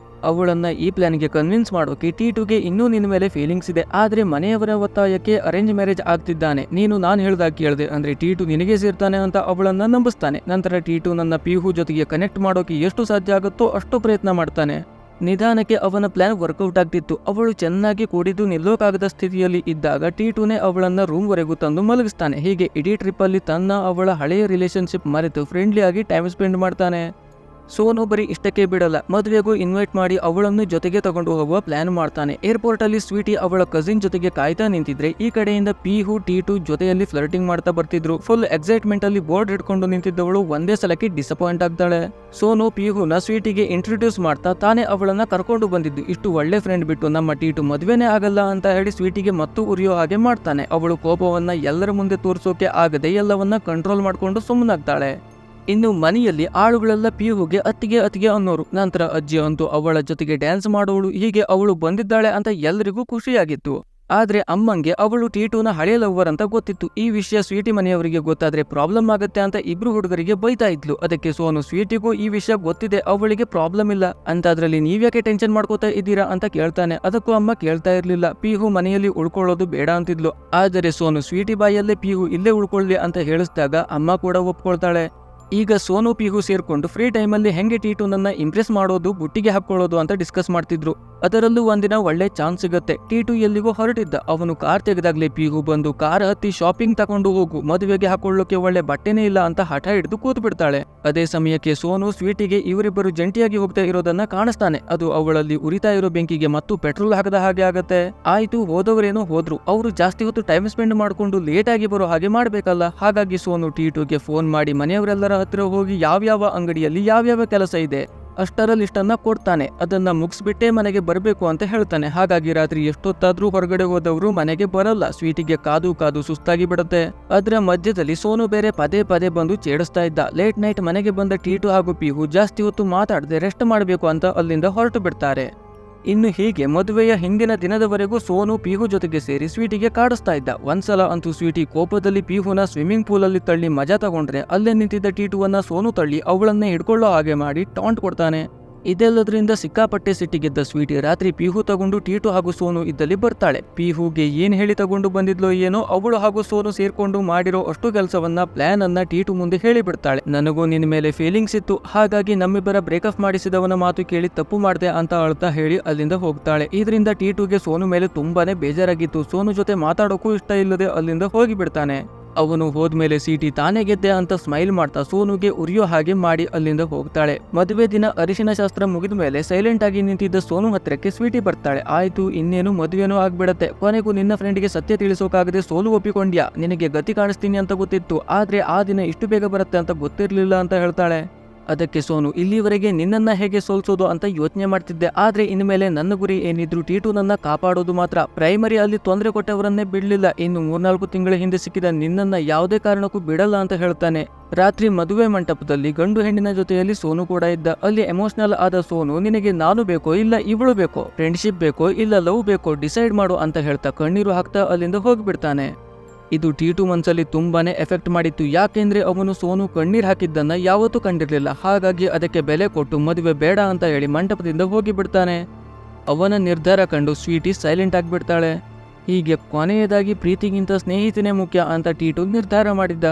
ಅವಳನ್ನ ಈ ಪ್ಲಾನ್ಗೆ ಕನ್ವಿನ್ಸ್ ಮಾಡೋಕೆ ಟೀಟುಗೆ ಇನ್ನೂ ನಿನ್ನ ಮೇಲೆ ಫೀಲಿಂಗ್ಸ್ ಇದೆ, ಆದ್ರೆ ಮನೆಯವರ ಒತ್ತಾಯಕ್ಕೆ ಅರೇಂಜ್ ಮ್ಯಾರೇಜ್ ಆಗ್ತಿದ್ದಾನೆ. ನೀನು ನಾನು ಹೇಳ್ದಾಗ ಕೇಳಿದೆ ಅಂದ್ರೆ ಟೀಟು ನಿನಗೆ ಸೇರ್ತಾನೆ ಅಂತ ಅವಳನ್ನ ನಂಬಿಸ್ತಾನೆ. ನಂತರ ಟೀಟು ನನ್ನ ಪಿಹು ಜೊತೆಗೆ ಕನೆಕ್ಟ್ ಮಾಡೋಕೆ ಎಷ್ಟು ಸಾಧ್ಯ ಆಗುತ್ತೋ ಅಷ್ಟು ಪ್ರಯತ್ನ ಮಾಡ್ತಾನೆ. ನಿಧಾನಕ್ಕೆ ಅವನ ಪ್ಲಾನ್ ವರ್ಕೌಟ್ ಆಗ್ತಿತ್ತು. ಅವಳು ಚೆನ್ನಾಗಿ ಕುಡಿದು ನಿಲ್ಲೋಕಾಗದ ಸ್ಥಿತಿಯಲ್ಲಿ ಇದ್ದಾಗ ಟೀಟುನೇ ಅವಳನ್ನ ರೂಮ್ ವರೆಗೂ ತಂದು ಮಲಗಿಸ್ತಾನೆ. ಹೀಗೆ ಇಡೀ ಟ್ರಿಪ್ ಅಲ್ಲಿ ಅವಳ ಹಳೆಯ ರಿಲೇಶನ್ಶಿಪ್ ಮರೆತು ಫ್ರೆಂಡ್ಲಿ ಆಗಿ ಟೈಮ್ ಸ್ಪೆಂಡ್ ಮಾಡ್ತಾನೆ. ಸೋನು ಬರೀ ಇಷ್ಟಕ್ಕೆ ಬಿಡಲ್ಲ, ಮದುವೆಗೂ ಇನ್ವೈಟ್ ಮಾಡಿ ಅವಳನ್ನು ಜೊತೆಗೆ ತಗೊಂಡು ಹೋಗುವ ಪ್ಲಾನ್ ಮಾಡ್ತಾನೆ. ಏರ್ಪೋರ್ಟ್ ಅಲ್ಲಿ ಸ್ವೀಟಿ ಅವಳ ಕಸಿನ್ ಜೊತೆಗೆ ಕಾಯ್ತಾ ನಿಂತಿದ್ರೆ ಈ ಕಡೆಯಿಂದ ಪಿಹು ಟೀಟು ಜೊತೆಯಲ್ಲಿ ಫ್ಲರ್ಟಿಂಗ್ ಮಾಡ್ತಾ ಬರ್ತಿದ್ರು. ಫುಲ್ ಎಕ್ಸೈಟ್ಮೆಂಟ್ ಅಲ್ಲಿ ಬೋರ್ಡ್ ಹಿಡ್ಕೊಂಡು ನಿಂತಿದ್ದವಳು ಒಂದೇ ಸಲಕ್ಕೆ ಡಿಸಪಾಯಿಂಟ್ ಆಗ್ತಾಳೆ. ಸೋನು ಪಿಹುನ ಸ್ವೀಟಿಗೆ ಇಂಟ್ರೊಡ್ಯೂಸ್ ಮಾಡ್ತಾ ತಾನೇ ಅವಳನ್ನ ಕರ್ಕೊಂಡು ಬಂದಿದ್ದು. ಇಷ್ಟು ಒಳ್ಳೆ ಫ್ರೆಂಡ್ ಬಿಟ್ಟು ನಮ್ಮ ಟೀಟು ಮದುವೆನೇ ಆಗಲ್ಲ ಅಂತ ಹೇಳಿ ಸ್ವೀಟಿಗೆ ಮತ್ತು ಉರಿಯೋ ಹಾಗೆ ಮಾಡ್ತಾನೆ. ಅವಳು ಕೋಪವನ್ನ ಎಲ್ಲರ ಮುಂದೆ ತೋರಿಸೋಕೆ ಆಗದೆ ಎಲ್ಲವನ್ನ ಕಂಟ್ರೋಲ್ ಮಾಡ್ಕೊಂಡು ಸುಮ್ಮನಾಗ್ತಾಳೆ. ಇನ್ನು ಮನೆಯಲ್ಲಿ ಆಳುಗಳೆಲ್ಲ ಪಿಹುಗೆ ಅತ್ತಿಗೆ ಅತ್ತಿಗೆ ಅನ್ನೋರು. ನಂತರ ಅಜ್ಜಿ ಅಂತೂ ಅವಳ ಜೊತೆಗೆ ಡ್ಯಾನ್ಸ್ ಮಾಡೋಳು. ಹೀಗೆ ಅವಳು ಬಂದಿದ್ದಾಳೆ ಅಂತ ಎಲ್ರಿಗೂ ಖುಷಿಯಾಗಿತ್ತು. ಆದ್ರೆ ಅಮ್ಮಂಗೆ ಅವಳು ಟೀಟುನ ಹಳೆಯ ಲವ್ವರ್ ಅಂತ ಗೊತ್ತಿತ್ತು. ಈ ವಿಷಯ ಸ್ವೀಟಿ ಮನೆಯವರಿಗೆ ಗೊತ್ತಾದ್ರೆ ಪ್ರಾಬ್ಲಮ್ ಆಗುತ್ತೆ ಅಂತ ಇಬ್ರು ಹುಡುಗರಿಗೆ ಬೈತಾ ಇದ್ಲು. ಅದಕ್ಕೆ ಸೋನು ಸ್ವೀಟಿಗೂ ಈ ವಿಷಯ ಗೊತ್ತಿದೆ, ಅವಳಿಗೆ ಪ್ರಾಬ್ಲಮ್ ಇಲ್ಲ ಅಂತದ್ರಲ್ಲಿ ನೀವ್ಯಾಕೆ ಟೆನ್ಷನ್ ಮಾಡ್ಕೋತಾ ಇದ್ದೀರಾ ಅಂತ ಕೇಳ್ತಾನೆ. ಅದಕ್ಕೂ ಅಮ್ಮ ಕೇಳ್ತಾ ಇರ್ಲಿಲ್ಲ, ಪಿಹು ಮನೆಯಲ್ಲಿ ಉಳ್ಕೊಳ್ಳೋದು ಬೇಡ ಅಂತಿದ್ಲು. ಆದರೆ ಸೋನು ಸ್ವೀಟಿ ಬಾಯಲ್ಲೇ ಪಿಹು ಇಲ್ಲೇ ಉಳ್ಕೊಳ್ಳಿ ಅಂತ ಹೇಳಿಸಿದಾಗ ಅಮ್ಮ ಕೂಡ ಒಪ್ಕೊಳ್ತಾಳೆ. ಈಗ ಸೋನು ಪಿಹು ಸೇರ್ಕೊಂಡು ಫ್ರೀ ಟೈಮಲ್ಲಿ ಹೆಂಗೆ ಟೀಟುನನ್ನ ಇಂಪ್ರೆಸ್ ಮಾಡೋದು, ಬುಟ್ಟಿಗೆ ಹಾಕೊಳ್ಳೋದು ಅಂತ ಡಿಸ್ಕಸ್ ಮಾಡ್ತಿದ್ರು. ಅದರಲ್ಲೂ ಒಂದಿನ ಒಳ್ಳೆ ಚಾನ್ಸ್ ಸಿಗುತ್ತೆ. ಟೀಟು ಎಲ್ಲಿಗೋ ಹೊರಟಿದ್ದ. ಅವನು ಕಾರ್ ತೆಗೆದಾಗ್ಲೇ ಪಿಹು ಬಂದು ಕಾರ್ ಹತ್ತಿ ಶಾಪಿಂಗ್ ತಗೊಂಡು ಹೋಗು, ಮದುವೆಗೆ ಹಾಕೊಳ್ಳೋಕೆ ಒಳ್ಳೆ ಬಟ್ಟೆನೇ ಇಲ್ಲ ಅಂತ ಹಠ ಹಿಡಿದು ಕೂತ್ ಬಿಡ್ತಾಳೆ. ಅದೇ ಸಮಯಕ್ಕೆ ಸೋನು ಸ್ವೀಟಿಗೆ ಇವರಿಬ್ಬರು ಜಂಟಿಯಾಗಿ ಹೋಗ್ತಾ ಇರೋದನ್ನ ಕಾಣಿಸ್ತಾನೆ. ಅದು ಅವಳಲ್ಲಿ ಉರಿತಾ ಇರೋ ಬೆಂಕಿಗೆ ಮತ್ತು ಪೆಟ್ರೋಲ್ ಹಾಕದ ಹಾಗೆ ಆಗತ್ತೆ. ಆಯ್ತು, ಹೋದವರೇನೋ ಹೋದ್ರು, ಅವರು ಜಾಸ್ತಿ ಹೊತ್ತು ಟೈಮ್ ಸ್ಪೆಂಡ್ ಮಾಡ್ಕೊಂಡು ಲೇಟ್ ಆಗಿ ಬರೋ ಹಾಗೆ ಮಾಡ್ಬೇಕಲ್ಲ. ಹಾಗಾಗಿ ಸೋನು ಟೀಟುಗೆ ಫೋನ್ ಮಾಡಿ ಮನೆಯವರೆಲ್ಲರ ಹತ್ರ ಹೋಗಿ ಯಾವ್ಯಾವ ಅಂಗಡಿಯಲ್ಲಿ ಯಾವ್ಯಾವ ಕೆಲಸ ಇದೆ ಅಷ್ಟರಲ್ಲಿ ಇಷ್ಟನ್ನ ಕೊಡ್ತಾನೆ. ಅದನ್ನ ಮುಗಿಸ್ಬಿಟ್ಟೇ ಮನೆಗೆ ಬರಬೇಕು ಅಂತ ಹೇಳ್ತಾನೆ. ಹಾಗಾಗಿ ರಾತ್ರಿ ಎಷ್ಟೊತ್ತಾದ್ರೂ ಹೊರಗಡೆ ಹೋದವರು ಮನೆಗೆ ಬರಲ್ಲ. ಸ್ವೀಟಿಗೆ ಕಾದು ಕಾದು ಸುಸ್ತಾಗಿ ಬಿಡುತ್ತೆ. ಅದರ ಮಧ್ಯದಲ್ಲಿ ಸೋನು ಬೇರೆ ಪದೇ ಪದೇ ಬಂದು ಚೇಡಿಸ್ತಾ ಇದ್ದ. ಲೇಟ್ ನೈಟ್ ಮನೆಗೆ ಬಂದ ಟೀಟು ಹಾಗೂ ಪಿಹು ಜಾಸ್ತಿ ಹೊತ್ತು ಮಾತಾಡದೆ ರೆಸ್ಟ್ ಮಾಡಬೇಕು ಅಂತ ಅಲ್ಲಿಂದ ಹೊರಟು ಬಿಡ್ತಾರೆ. ಇನ್ನು ಹೀಗೆ ಮದುವೆಯ ಹಿಂದಿನ ದಿನದವರೆಗೂ ಸೋನು ಪಿಹು ಜೊತೆಗೆ ಸೇರಿ ಸ್ವೀಟಿಗೆ ಕಾಡಿಸ್ತಾ ಇದ್ದ. ಒಂದ್ಸಲ ಅಂತೂ ಸ್ವೀಟಿ ಕೋಪದಲ್ಲಿ ಪಿಹುನ ಸ್ವಿಮ್ಮಿಂಗ್ ಪೂಲ್ ಅಲ್ಲಿ ತಳ್ಳಿ ಮಜಾ ತಗೊಂಡ್ರೆ ಅಲ್ಲೇ ನಿಂತಿದ್ದ ಟೀಟುವನ್ನ ಸೋನು ತಳ್ಳಿ ಅವಳನ್ನೇ ಹಿಡ್ಕೊಳ್ಳೋ ಹಾಗೆ ಮಾಡಿ ಟಾಂಟ್ ಕೊಡ್ತಾನೆ. ಇದೆಲ್ಲದರಿಂದ ಸಿಕ್ಕಾಪಟ್ಟೆ ಸಿಟ್ಟಿಗೆದ್ದ ಸ್ವೀಟಿ ರಾತ್ರಿ ಪಿಹು ತಗೊಂಡು ಟೀಟು ಹಾಗೂ ಸೋನು ಇದ್ದಲ್ಲಿ ಬರ್ತಾಳೆ. ಪಿಹುಗೆ ಏನ್ ಹೇಳಿ ತಗೊಂಡು ಬಂದಿದ್ಲೋ ಏನೋ, ಅವಳು ಹಾಗೂ ಸೋನು ಸೇರ್ಕೊಂಡು ಮಾಡಿರೋ ಅಷ್ಟು ಕೆಲಸವನ್ನ ಪ್ಲಾನ್ ಅನ್ನ ಟೀಟು ಮುಂದೆ ಹೇಳಿಬಿಡ್ತಾಳೆ. ನನಗೂ ನಿನ್ನ ಮೇಲೆ ಫೀಲಿಂಗ್ಸ್ ಇತ್ತು, ಹಾಗಾಗಿ ನಮ್ಮಿಬ್ಬರ ಬ್ರೇಕಪ್ ಮಾಡಿಸಿದವನ ಮಾತು ಕೇಳಿ ತಪ್ಪು ಮಾಡ್ದೆ ಅಂತ ಅಳ್ತಾ ಹೇಳಿ ಅಲ್ಲಿಂದ ಹೋಗ್ತಾಳೆ. ಇದರಿಂದ ಟೀಟುಗೆ ಸೋನು ಮೇಲೆ ತುಂಬಾನೇ ಬೇಜಾರಾಗಿತ್ತು. ಸೋನು ಜೊತೆ ಮಾತಾಡೋಕ್ಕೂ ಇಷ್ಟ ಇಲ್ಲದೆ ಅಲ್ಲಿಂದ ಹೋಗಿಬಿಡ್ತಾನೆ. ಅವನು ಹೋದ್ಮೇಲೆ ಸೀಟಿ ತಾನೇ ಗೆದ್ದೆ ಅಂತ ಸ್ಮೈಲ್ ಮಾಡ್ತಾ ಸೋನುಗೆ ಉರಿಯೋ ಹಾಗೆ ಮಾಡಿ ಅಲ್ಲಿಂದ ಹೋಗ್ತಾಳೆ. ಮದುವೆ ದಿನ ಅರಿಶಿನ ಶಾಸ್ತ್ರ ಮುಗಿದ ಮೇಲೆ ಸೈಲೆಂಟ್ ಆಗಿ ನಿಂತಿದ್ದ ಸೋನು ಹತ್ರಕ್ಕೆ ಸ್ವೀಟಿ ಬರ್ತಾಳೆ. ಆಯ್ತು, ಇನ್ನೇನು ಮದುವೆನೂ ಆಗ್ಬಿಡತ್ತೆ. ಕೊನೆಗೂ ನಿನ್ನ ಫ್ರೆಂಡ್ಗೆ ಸತ್ಯ ತಿಳಿಸೋಕಾಗದೆ ಸೋಲು ಒಪ್ಪಿಕೊಂಡ್ಯಾ. ನಿನಗೆ ಗತಿ ಕಾಣಿಸ್ತೀನಿ ಅಂತ ಗೊತ್ತಿತ್ತು, ಆದ್ರೆ ಆ ದಿನ ಇಷ್ಟು ಬೇಗ ಬರುತ್ತೆ ಅಂತ ಗೊತ್ತಿರ್ಲಿಲ್ಲ ಅಂತ ಹೇಳ್ತಾಳೆ. ಅದಕ್ಕೆ ಸೋನು, ಇಲ್ಲಿವರೆಗೆ ನಿನ್ನನ್ನ ಹೇಗೆ ಸೋಲ್ಸೋದು ಅಂತ ಯೋಚನೆ ಮಾಡ್ತಿದ್ದೆ, ಆದ್ರೆ ಇನ್ಮೇಲೆ ನನ್ನ ಗುರಿ ಏನಿದ್ರು ಟೀಟು ನನ್ನ ಕಾಪಾಡೋದು ಮಾತ್ರ. ಪ್ರೈಮರಿ ಅಲ್ಲಿ ತೊಂದರೆ ಕೊಟ್ಟವರನ್ನೇ ಬಿಡ್ಲಿಲ್ಲ, ಇನ್ನು 3-4 ತಿಂಗಳ ಹಿಂದೆ ಸಿಕ್ಕಿದ ನಿನ್ನನ್ನ ಯಾವುದೇ ಕಾರಣಕ್ಕೂ ಬಿಡಲ್ಲ ಅಂತ ಹೇಳ್ತಾನೆ. ರಾತ್ರಿ ಮದುವೆ ಮಂಟಪದಲ್ಲಿ ಗಂಡು ಹೆಣ್ಣಿನ ಜೊತೆಯಲ್ಲಿ ಸೋನು ಕೂಡ ಇದ್ದ. ಅಲ್ಲಿ ಎಮೋಷನಲ್ ಆದ ಸೋನು, ನಿನಗೆ ನಾನು ಬೇಕೋ ಇಲ್ಲ ಇವಳು ಬೇಕೋ, ಫ್ರೆಂಡ್ಶಿಪ್ ಬೇಕೋ ಇಲ್ಲ ಲವ್ ಬೇಕೋ ಡಿಸೈಡ್ ಮಾಡು ಅಂತ ಹೇಳ್ತಾ ಕಣ್ಣೀರು ಹಾಕ್ತಾ ಅಲ್ಲಿಂದ ಹೋಗ್ಬಿಡ್ತಾನೆ. ಇದು ಟೀಟು ಮನ್ಸಲ್ಲಿ ತುಂಬಾನೇ ಎಫೆಕ್ಟ್ ಮಾಡಿತ್ತು. ಯಾಕೆಂದ್ರೆ ಅವನು ಸೋನು ಕಣ್ಣೀರ್ ಹಾಕಿದ್ದನ್ನ ಯಾವತ್ತೂ ಕಂಡಿರ್ಲಿಲ್ಲ. ಹಾಗಾಗಿ ಅದಕ್ಕೆ ಬೆಲೆ ಕೊಟ್ಟು ಮದುವೆ ಬೇಡ ಅಂತ ಹೇಳಿ ಮಂಟಪದಿಂದ ಹೋಗಿಬಿಡ್ತಾನೆ. ಅವನ ನಿರ್ಧಾರ ಕಂಡು ಸ್ವೀಟಿ ಸೈಲೆಂಟ್ ಆಗಿಬಿಡ್ತಾಳೆ. ಹೀಗೆ ಕೊನೆಯದಾಗಿ ಪ್ರೀತಿಗಿಂತ ಸ್ನೇಹಿತನೇ ಮುಖ್ಯ ಅಂತ ಟೀಟು ನಿರ್ಧಾರ ಮಾಡಿದ್ದ.